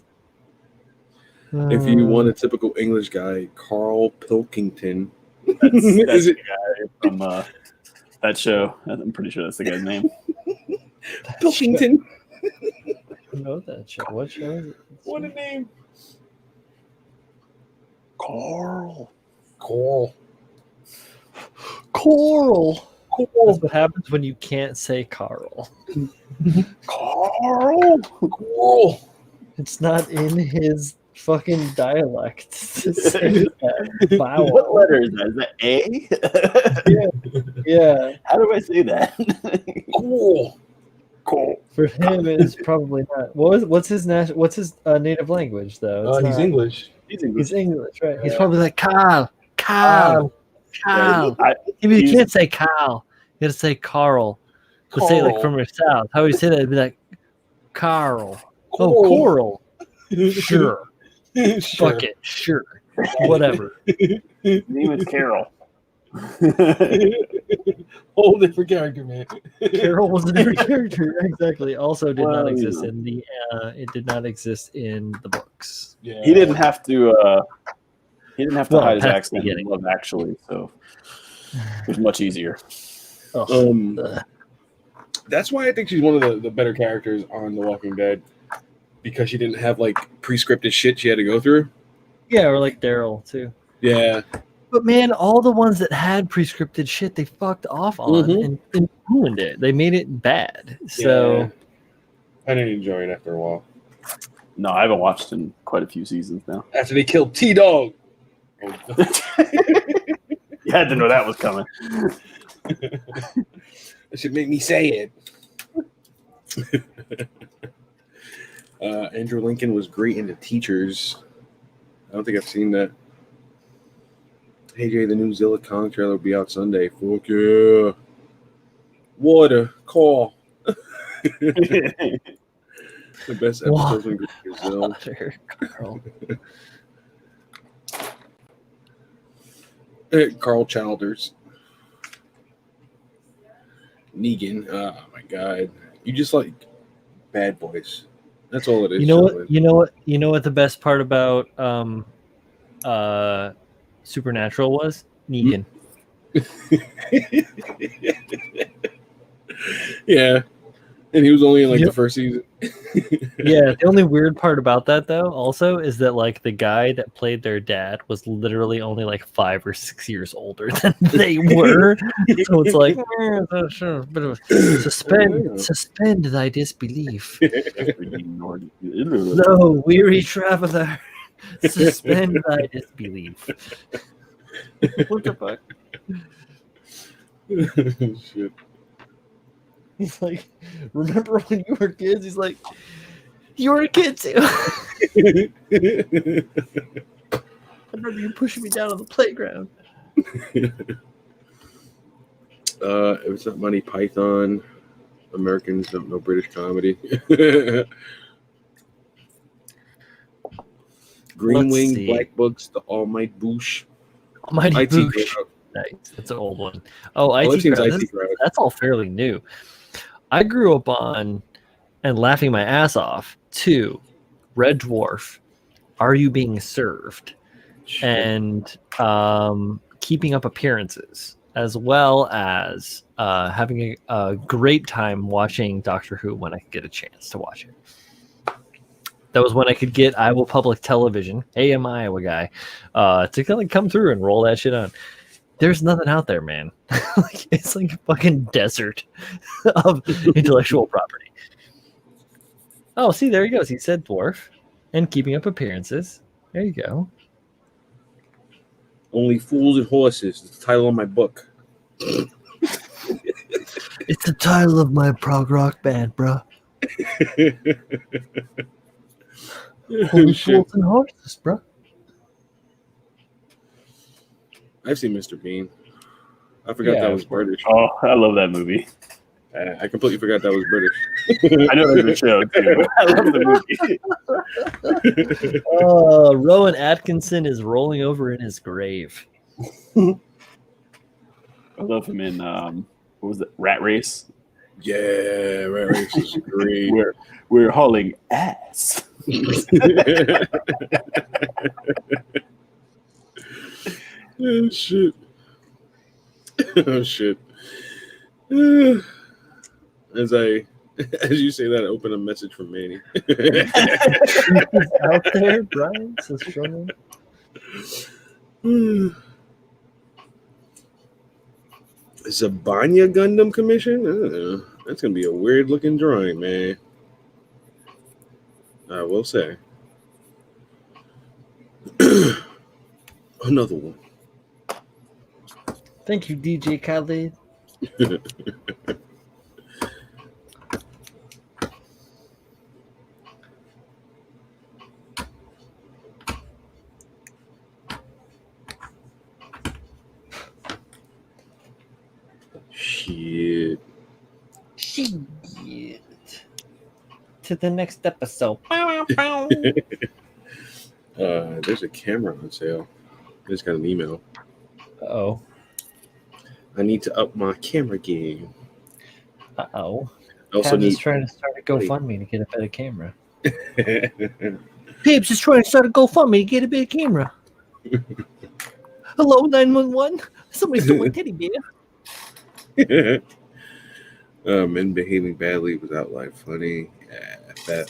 If you want a typical English guy, Carl Pilkington. That's the guy from that show. I'm pretty sure that's the guy's name. Pilkington. I know that show. What show is it? What a name. Carl. Coral. That's what happens when you can't say Carl. Carl. It's not in his fucking dialect to say that vowel. What letter is that? Is that A? Yeah. How do I say that? Cool. For him, it's probably not. What's his native language though? He's English. He's English, right? He's Yeah. probably like Kyle. If you can't say Kyle, you got to say Carl. To say like from your south. How would you say that? It'd be like Carl. Oh, Coral. Sure. Fuck it. Sure. Whatever. His name is Carol. Whole different character, man. Carol was a different character. Exactly. Also did not Well, exist you know. in the it did not exist in the books. Yeah. He didn't have to hide his past accent the in beginning. Love Actually, so it was much easier. That's why I think she's one of the better characters on The Walking Dead, because she didn't have like pre-scripted shit she had to go through. Yeah, or like Daryl too. Yeah. But man, all the ones that had pre-scripted shit, they fucked off on and ruined it. They made it bad. So Yeah. I didn't enjoy it after a while. No, I haven't watched in quite a few seasons now. After they killed T-Dog. You had to know that was coming. That should make me say it. Andrew Lincoln was great in The Teachers. I don't think I've seen that. Hey Jay, the new Zilla Kong trailer will be out Sunday. Fuck yeah. Water, call. The best episode in Brazil. Water, Carl. Carl Childers. Negan. Oh my god. You just like Bad Boys. That's all it is. You know what the best part about Supernatural was? Negan. Yeah. And he was only in like the first season. Yeah, the only weird part about that though also is that like the guy that played their dad was literally only like 5 or 6 years older than they were. So it's like sure, bit of suspend thy disbelief. No, weary traveler, suspend thy disbelief. What the fuck? Shit. He's like, remember when you were kids? He's like, you were a kid too. I remember you pushing me down on the playground. If it's not Monty Python, Americans don't know British comedy. Green Wing, Black Books, The All Might Boosh. Almighty IT Boosh. Crowd. Nice. That's an old one. Oh, I've IT seen Crowd. IT Crowd. That's all fairly new. I grew up on and laughing my ass off to Red Dwarf, Are You Being Served? And Keeping Up Appearances, as well as having a great time watching Doctor Who when I could get a chance to watch it. That was when I could get Iowa Public Television, AM Iowa guy, to kind of come through and roll that shit on. There's nothing out there, man. It's like a fucking desert of intellectual property. Oh, see, there he goes. He said dwarf and Keeping Up Appearances. There you go. Only Fools and Horses. It's the title of my book. It's the title of my prog rock band, bro. Only Fools and Horses, bro. I've seen Mr. Bean. I forgot that was British. Oh, I love that movie. I completely forgot that was British. I know there's a show too, but I love the movie. Rowan Atkinson is rolling over in his grave. I love him in what was it? Rat Race. Yeah, Rat Race is great. We're hauling ass. Oh shit. Oh shit. As you say that, I open a message from Manny. He's out there, Brian. So struggling. Zabanya Gundam Commission? I don't know. That's gonna be a weird looking drawing, man. I will say. Another one. Thank you, DJ Khaled. Shit. To the next episode. There's a camera on sale. I just got an email. Uh-oh. I need to up my camera game. Uh-oh. I also Pabs is trying to start a GoFundMe to get a better camera. Pabs is trying to start a GoFundMe to get a better camera. Hello, 911. Somebody stole my teddy bear. Men behaving badly without life funny. Yeah,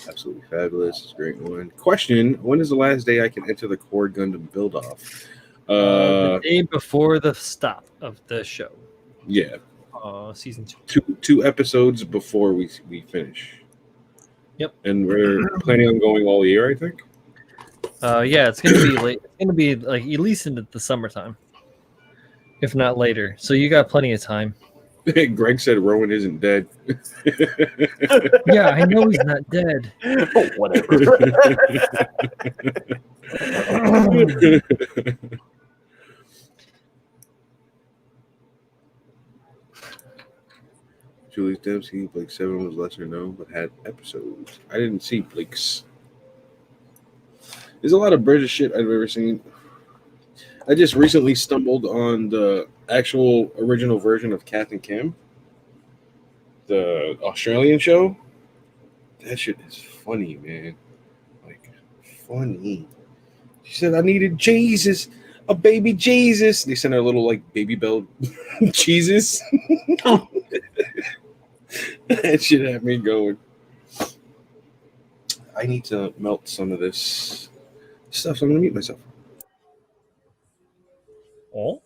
absolutely fabulous. It's a great one. Question: when is the last day I can enter the Core Gundam build off? The day before the stop of the show. Yeah. Season 2. Two episodes before we finish. Yep. And we're planning on going all year, I think. Yeah, it's gonna be late. It's gonna be like at least into the summertime, if not later. So you got plenty of time. Greg said Rowan isn't dead. Yeah, I know he's not dead. Oh, whatever. Julie's Dempsey, Blake 7 was lesser known, but had episodes. I didn't see Blake's. There's a lot of British shit I've ever seen. I just recently stumbled on the actual original version of Kath and Kim, the Australian show. That shit is funny, man. Like, funny. She said, I needed Jesus, a baby Jesus. They sent her little, like, baby bell Jesus. That shit had me going. I need to melt some of this stuff, so I'm going to mute myself. Oh?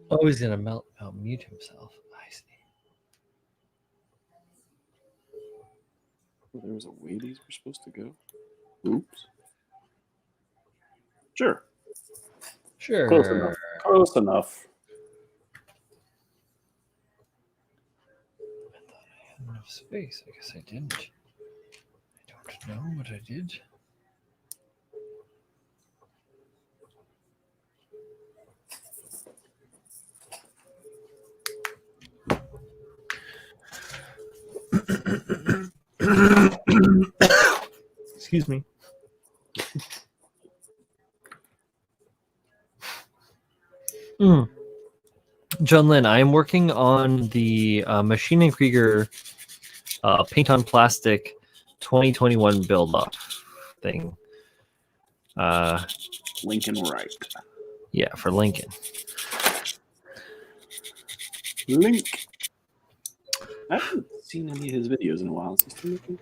Oh, he's gonna mute himself. I see. There was a way these were supposed to go. Oops. Sure. Close enough. Close enough. I thought I had enough space. I guess I didn't. I don't know what I did. Excuse me. John Lynn, I am working on the Machine and Krieger paint on plastic 2021 build up thing. Lincoln Wright. Yeah, for Lincoln. Link. I haven't seen any of his videos in a while. Is he still making?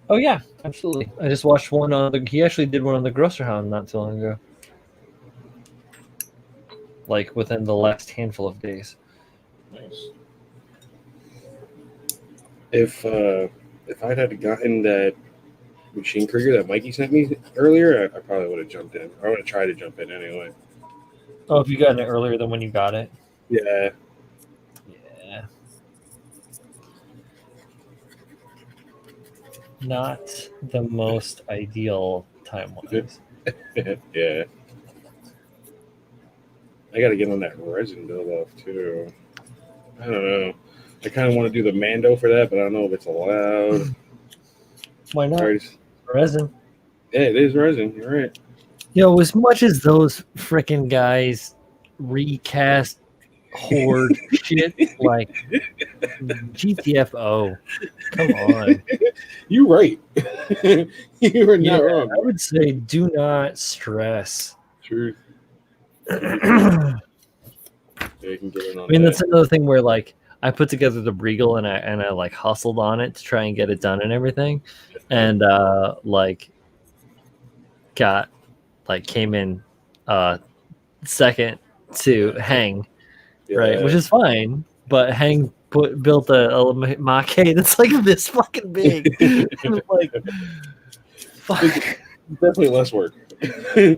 Oh yeah, absolutely. I just watched one on the. He actually did one on the Grocer Hound not too long ago. Like within the last handful of days. Nice. If I'd had gotten that Machine Krieger that Mikey sent me earlier, I probably would have jumped in. I would have tried to jump in anyway. Oh, if you got it earlier than when you got it? Yeah. Yeah. Not the most ideal time-wise. Yeah. I got to get on that resin build-off, too. I don't know. I kind of want to do the Mando for that, but I don't know if it's allowed. Why not? Resin. Yeah, it is resin. You're right. Yo, as much as those freaking guys recast horde shit like GTFO. Come on. You're right. You are not wrong. I would say do not stress. Truth. They can get in on That's another thing where like I put together the Briegel and I like hustled on it to try and get it done and everything, and like got like came in second to Hang, right, which is fine, but Hang built a Maquet that's like this fucking big. Like, fuck. Definitely less work. Definitely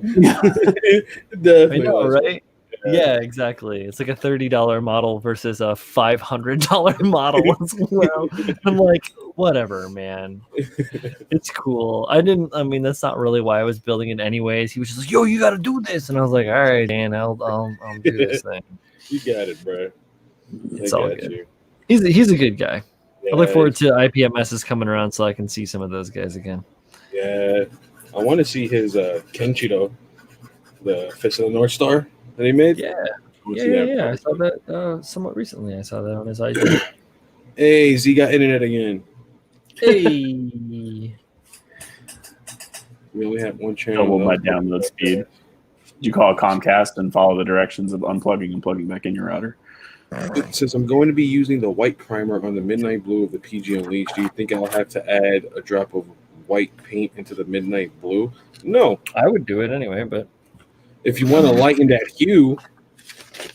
I know, less right? Yeah, exactly. It's like a $30 model versus a $500 model as well. I'm like, whatever, man. It's cool. I mean, that's not really why I was building it anyways. He was just like, yo, you got to do this. And I was like, all right, Dan, I'll do this thing. You got it, bro. It's all good. He's a good guy. Yeah, I look forward to IPMS's coming around so I can see some of those guys again. Yeah. I want to see his Kenshiro, the Fist of the North Star that he made. Yeah. I saw that somewhat recently. I saw that on his IG. Hey, Z got internet again. Hey. We only have one channel. Double my download speed. You call Comcast and follow the directions of unplugging and plugging back in your router. It says, I'm going to be using the white primer on the midnight blue of the PG Unleashed. Do you think I'll have to add a drop of white paint into the midnight blue? No. I would do it anyway, but if you want to lighten that hue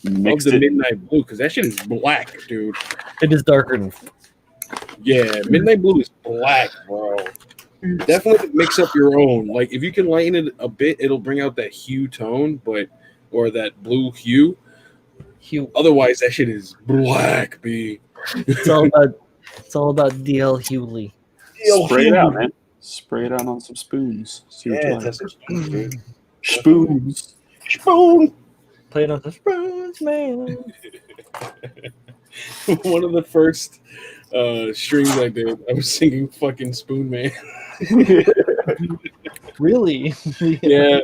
Mix of the midnight blue, because that shit is black, dude. It is darker than... Yeah, midnight blue is black, bro. Definitely mix up your own. Like, if you can lighten it a bit, it'll bring out that hue tone, or that blue hue. Otherwise, that shit is black, B. It's all about DL Hewley. Spray it out, man. Spray it out on some spoons. See what you like. Some spoons, dude. Spoon. Play it on the spoons, man. One of the first streams I did, I was singing fucking Spoon Man. Really? Yeah.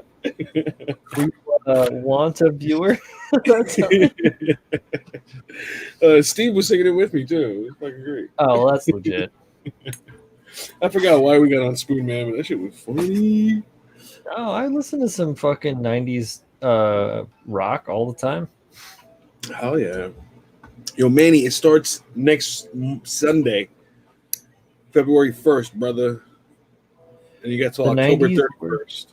Want a viewer? Steve was singing it with me too. It was fucking great. Oh, well, that's legit. I forgot why we got on Spoon Man, but that shit was funny. Oh, I listen to some fucking 90s rock all the time. Hell yeah. Yo, Manny, it starts next Sunday, February 1st, brother. And you got till October 31st.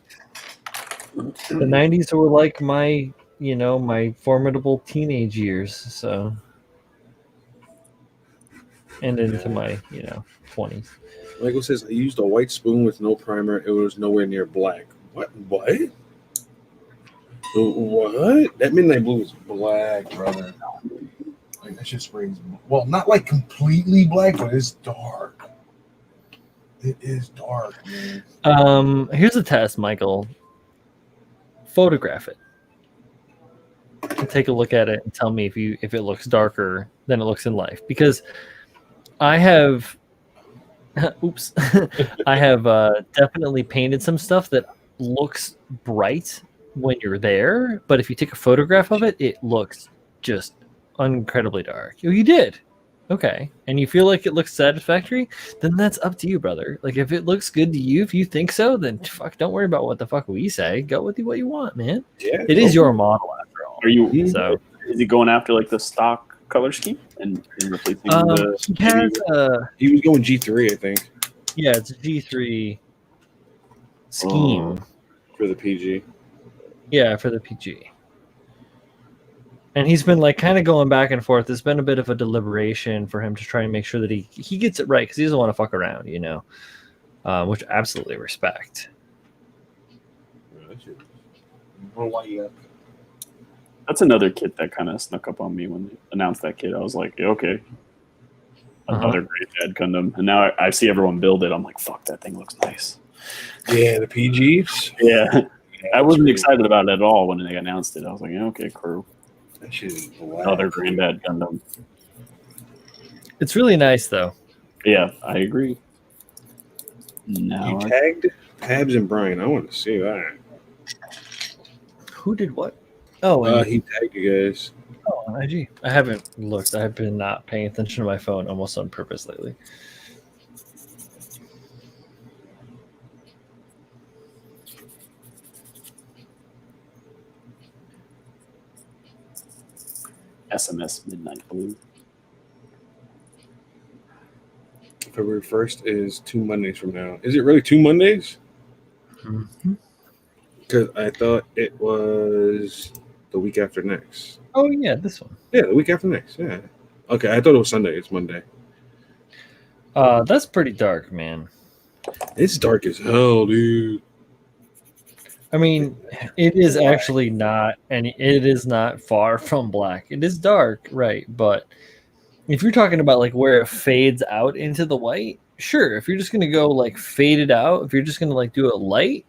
The 90s were like my formidable teenage years, so, and into my 20s. Michael says, I used a white spoon with no primer. It was nowhere near black. What? That midnight blue is black, brother. Like, that shit springs. Well, not like completely black, but it's dark. It is dark, man. Here's a test, Michael. Photograph it. And take a look at it and tell me if it looks darker than it looks in life. Because I have I have definitely painted some stuff that looks bright when you're there, but if you take a photograph of it, it looks just incredibly dark. You did. Okay. And you feel like it looks satisfactory, then that's up to you, brother. Like, if it looks good to you, if you think so, then fuck, don't worry about what the fuck we say. Go with what you want, man. Yeah. It is your model after all. Is he going after like the stock color scheme and replacing the he was going G3, I think. Yeah, it's a G3 scheme. For the PG. Yeah, for the PG. And he's been like kind of going back and forth. There's been a bit of a deliberation for him to try and make sure that he gets it right, because he doesn't want to fuck around, which I absolutely respect. That's another kit that kind of snuck up on me when they announced that kit. I was like, yeah, okay, another great dad Gundam. And now I see everyone build it. I'm like, fuck, that thing looks nice. Yeah, the PGs. Yeah, I wasn't excited about it at all when they announced it. I was like, yeah, okay, crew. That shit is black. Another granddad Gundam. It's really nice, though. Yeah, I agree. No, tagged Pabs and Brian. I want to see that. Who did what? Oh, and he tagged you guys. oh, on IG. I haven't looked. I've been not paying attention to my phone almost on purpose lately. SMS Midnight Blue. February 1st is 2 Mondays from now. Is it really 2 Mondays? Mm-hmm. Because I thought it was the week after next. Oh, yeah, this one. Yeah, the week after next. Yeah. Okay, I thought it was Sunday. It's Monday. That's pretty dark, man. It's dark as hell, dude. I mean, it is actually not, and it is not far from black. It is dark, right? But if you're talking about like where it fades out into the white, sure. If you're just gonna go like fade it out, if you're just gonna like do a light,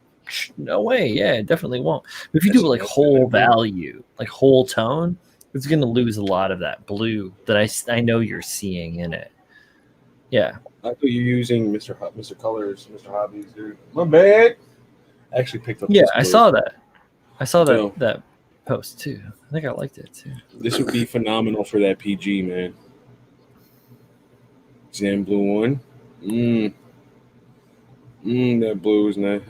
no way. Yeah, it definitely won't. But if you do it like whole value, like whole tone, it's gonna lose a lot of that blue that I know you're seeing in it. Yeah. I thought you were using Mr. Colors, Mr. Hobbies, dude. My bad. I actually picked up. Yeah, this I blue. saw that. I saw that So- that post too. I think I liked it too. This would be phenomenal for that PG, man. Zam Blue 1. That blue is nice.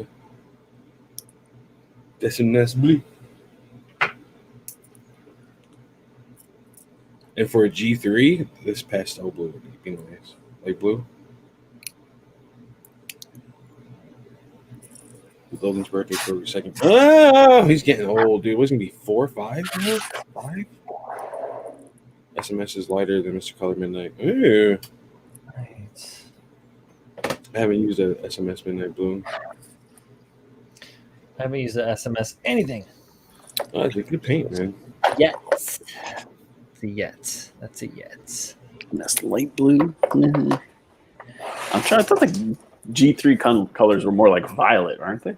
That's a nice blue. And for a G3, this pastel blue would be nice. Light blue. Logan's birthday for a second. Oh, he's getting old, dude. What's it gonna be 4, 5? 5? SMS is lighter than Mr. Color Midnight. Ew. Right. I haven't used a SMS Midnight Blue. I haven't used the SMS anything Oh, it's a good paint, man. yet. It's a yet. That's a yet. And that's light blue. Mm-hmm. I'm trying. I thought the G3 colors were more like violet, aren't they?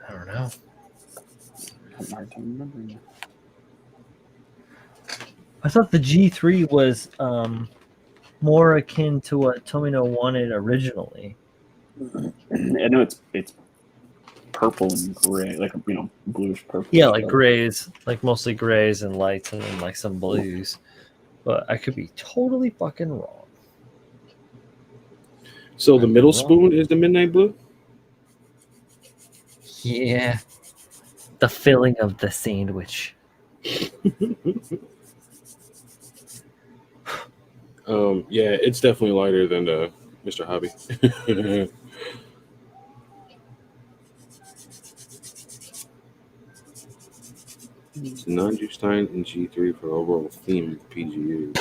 I don't know. I'm hard time remembering. I thought the G3 was more akin to what Tomino wanted originally. I know it's purple and gray, like bluish purple. Yeah, like grays, like mostly grays and lights, and then like some blues. But I could be totally fucking wrong. So the middle spoon is the Midnight Blue? Yeah, the filling of the sandwich. Yeah, it's definitely lighter than the Mr. Hobby. Non-Stein and G3 for overall theme of PGU.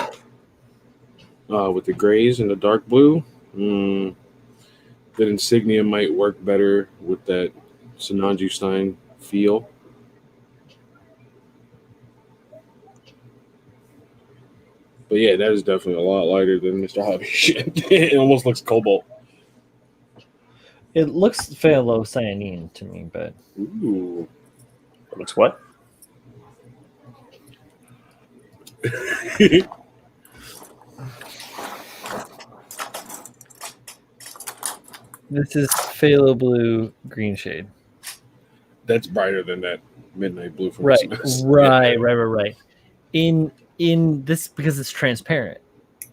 With the grays and the dark blue, that insignia might work better with that Stein feel. But yeah, that is definitely a lot lighter than Mr. Hobby shit. It almost looks cobalt. It looks phthalo-cyanine to me, but Ooh. It looks what? this is phthalo blue green shade. That's brighter than that Midnight Blue from Right, SMS. right. In this, because it's transparent,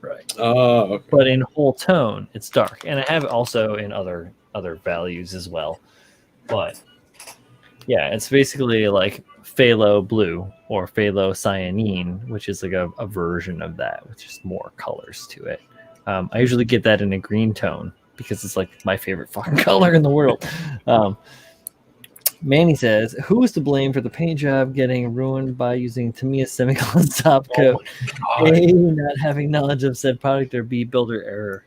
right? Oh, okay. But in whole tone, it's dark, and I have it also in other values as well. But yeah, it's basically like phthalo blue or phthalo-cyanine, which is like a version of that with just more colors to it. I usually get that in a green tone because it's like my favorite fucking color in the world. Manny says, who is to blame for the paint job getting ruined by using Tamiya semicolon top coat? A, not having knowledge of said product, or B, builder error?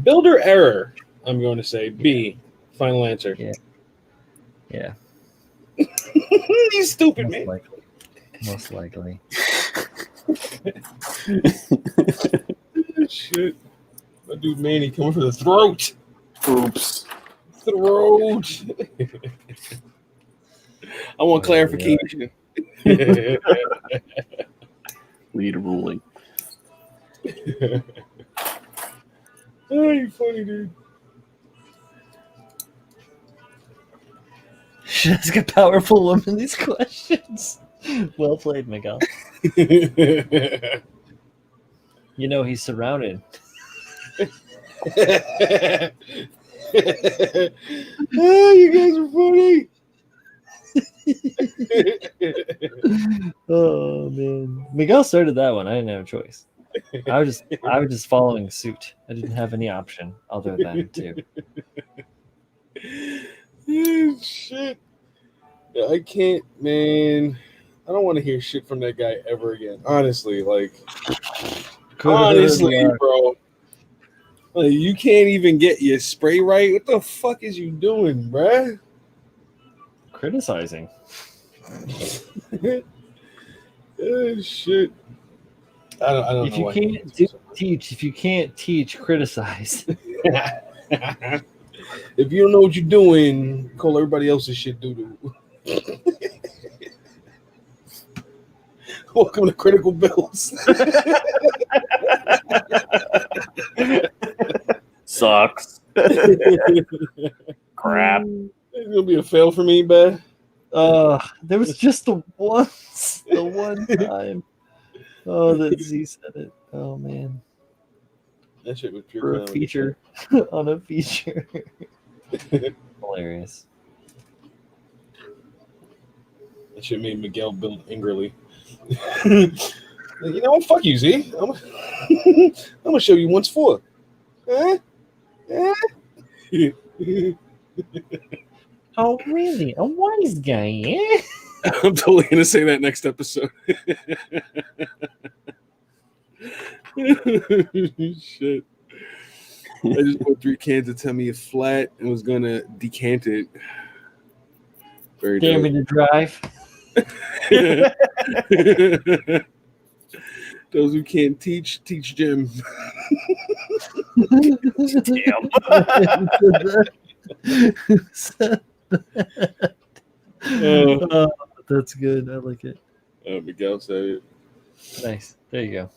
Builder error, I'm going to say. B, final answer. Yeah. You stupid, Most man. likely. Most likely. Shit. My dude Manny coming for the throat. Oops. Throat. I want clarification. We need a ruling. Oh, you funny, dude. should ask a powerful woman these questions. Well played, Miguel. You know he's surrounded. Oh, you guys are funny. Oh man, Miguel started that one. I didn't have a choice. I was just following suit. I didn't have any option other than to. Oh, shit. I can't, man. I don't want to hear shit from that guy ever again. Honestly, like, honestly, bro. Like, you can't even get your spray right. What the fuck is you doing, bruh? Criticizing. Oh, shit. I don't know. If you can't teach, if you can't teach, criticize. If you don't know what you're doing, call everybody else's shit doo-doo. Welcome to Critical Bills. Sucks. Crap. It's gonna be a fail for me, man. There was just the one time. Oh, that Z said it. Oh man. That shit was pure For a comedy. feature. On a feature. Hilarious. That shit made Miguel build angrily. You know what? Fuck you, Z. I'm gonna show you once for. Huh? Oh really? A wise guy, eh? I'm totally gonna say that next episode. Shit. I just bought 3 cans of Tummy flat and was gonna decant it. Very Dare me to drive. Those who can't teach Jim. Damn. That's good. I like it. Miguel said it. Nice. There you go.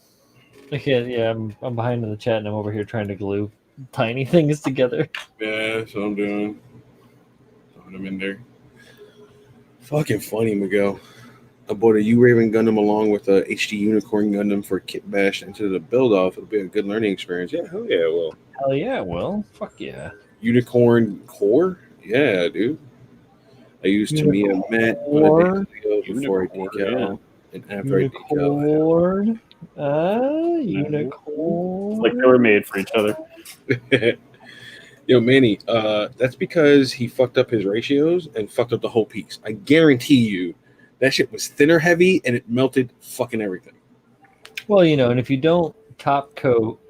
Okay, yeah, I'm behind in the chat and I'm over here trying to glue tiny things together. Yeah, that's what I'm doing. Throwing them in there. Fucking funny, Miguel. I bought a U-Raven Gundam along with a HD Unicorn Gundam for Kit Bash into the build-off. It'll be a good learning experience. Yeah, hell yeah, it will. Hell yeah, Will. Fuck yeah. Unicorn Core? Yeah, dude. I used Tamiya matte on a before I decal and after I decal. Unicorn. Like they were made for each other. Yo, Manny, that's because he fucked up his ratios and fucked up the whole piece. I guarantee you that shit was thinner heavy and it melted fucking everything. Well, and if you don't top coat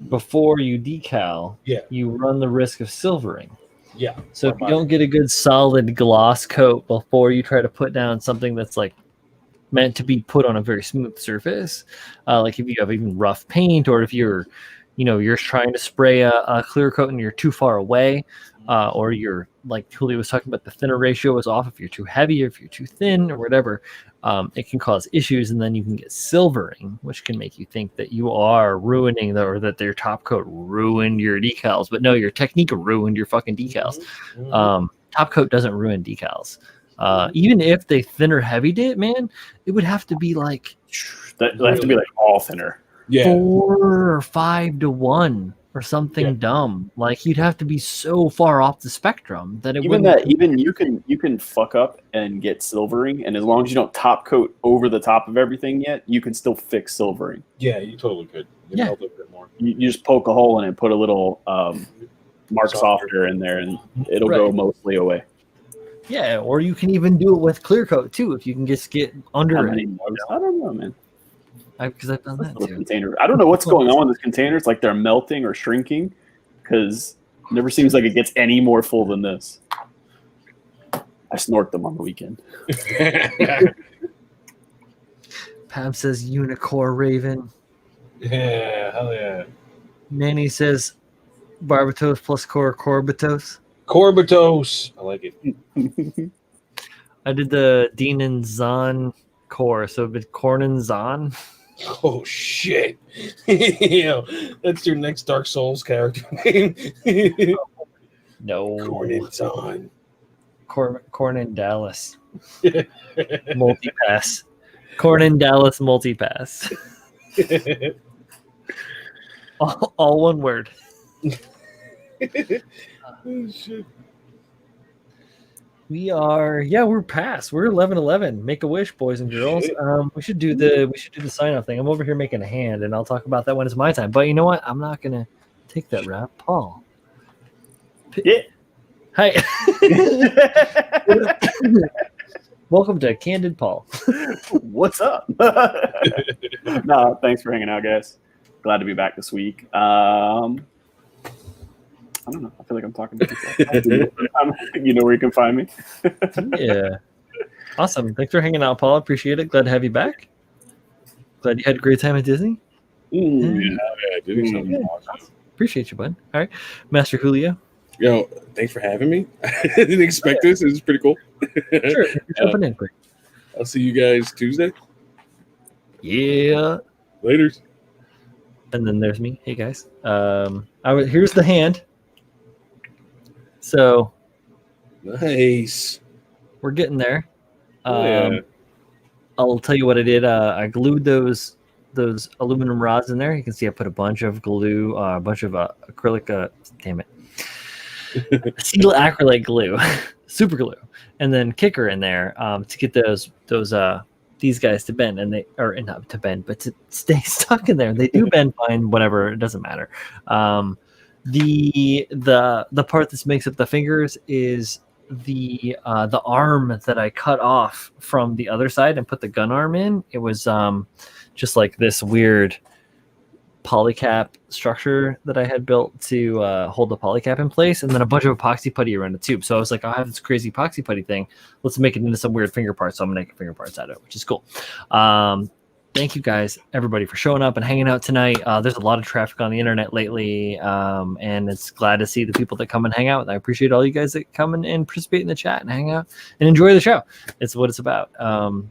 before you decal, you run the risk of silvering. Yeah. So if you don't get a good solid gloss coat before you try to put down something that's like meant to be put on a very smooth surface, like if you have even rough paint, or if you're trying to spray a clear coat and you're too far away, or you're like Julio was talking about, the thinner ratio is off. If you're too heavy or if you're too thin or whatever, it can cause issues, and then you can get silvering, which can make you think that you are ruining or that their top coat ruined your decals. But no, your technique ruined your fucking decals. Top coat doesn't ruin decals. Even if they thinner heavied it, man, it would have to be like that have to be like all thinner. 4 or 5 to 1 or something dumb. Like you'd have to be so far off the spectrum that it even you can fuck up and get silvering, and as long as you don't top coat over the top of everything yet, you can still fix silvering. Yeah, you totally could. You melt it a bit more. You just poke a hole in it, put a little mark softener in there, and it'll go mostly away. Yeah, or you can even do it with clear coat too if you can just get under it. I don't know, man. Because I've done that too. Container. I don't know what's going on with this container. It's like they're melting or shrinking, because it never seems like it gets any more full than this. I snort them on the weekend. Pam says Unicorn Raven. Yeah, hell yeah. Manny says Barbatos plus Corbatos. Corbatos. I like it. I did the Dean and Zahn core, so it'd be Corn and Zahn. Oh shit! That's your next Dark Souls character name. No. Corn and Zahn. Corn in Dallas. Multi-pass. Corn in Dallas multi-pass. all one word. Oh, shit. We're past. We're 11:11. Make a wish, boys and girls. Shit. We should do the sign off thing. I'm over here making a hand, and I'll talk about that when it's my time. But you know what? I'm not gonna take that route, Paul. Yeah. Hi. Welcome to Candid Paul. What's up? No, thanks for hanging out, guys. Glad to be back this week. I don't know. I feel like I'm talking to myself. You know where you can find me. Yeah. Awesome. Thanks for hanging out, Paul. Appreciate it. Glad to have you back. Glad you had a great time at Disney. Yeah, Disney sounds awesome. Appreciate you, bud. All right. Master Julio. Yo, thanks for having me. I didn't expect this. It's pretty cool. Sure. Jumping in quick. I'll see you guys Tuesday. Yeah. Laters. And then there's me. Hey, guys. Here's the hand. So nice. We're getting there. Yeah. I'll tell you what I did. I glued those aluminum rods in there. You can see I put a bunch of glue, a bunch of acrylic. Damn it, acetyl acrylate glue, super glue, and then kicker in there to get these guys to bend, and they are not to bend, but to stay stuck in there. They do bend fine, whatever. It doesn't matter. The part that makes up the fingers is the arm that I cut off from the other side and put the gun arm in. It was just like this weird polycap structure that I had built to hold the polycap in place, and then a bunch of epoxy putty around the tube. So I was like, I have this crazy epoxy putty thing. Let's make it into some weird finger parts. So I'm making finger parts out of it, which is cool. Thank you guys, everybody, for showing up and hanging out tonight. There's a lot of traffic on the internet lately, and it's glad to see the people that come and hang out. I appreciate all you guys that come and participate in the chat and hang out and enjoy the show. It's what it's about.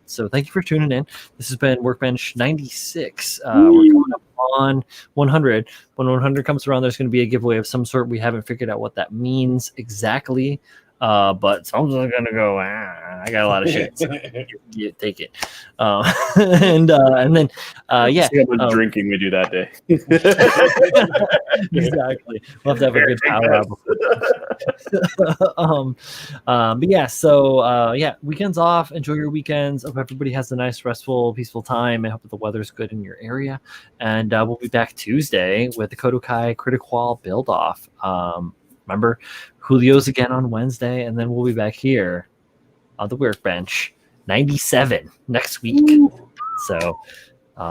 So thank you for tuning in. This has been Workbench 96. We're coming up on 100. When 100 comes around, there's going to be a giveaway of some sort. We haven't figured out what that means exactly. But someone's gonna go. I got a lot of shit. So you take it, and then yeah. See how much drinking we do that day. Exactly. We'll have to have a good power hour. But yeah. So yeah, weekends off. Enjoy your weekends. Hope everybody has a nice, restful, peaceful time. I hope that the weather's good in your area. And we'll be back Tuesday with the KotoKai Critic Wall build off. Remember, Julio's again on Wednesday, and then we'll be back here on the Workbench 97 next week. So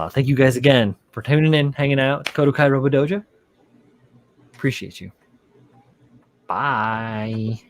thank you guys again for tuning in, hanging out. KotoKai Robo-Dojo. Appreciate you. Bye.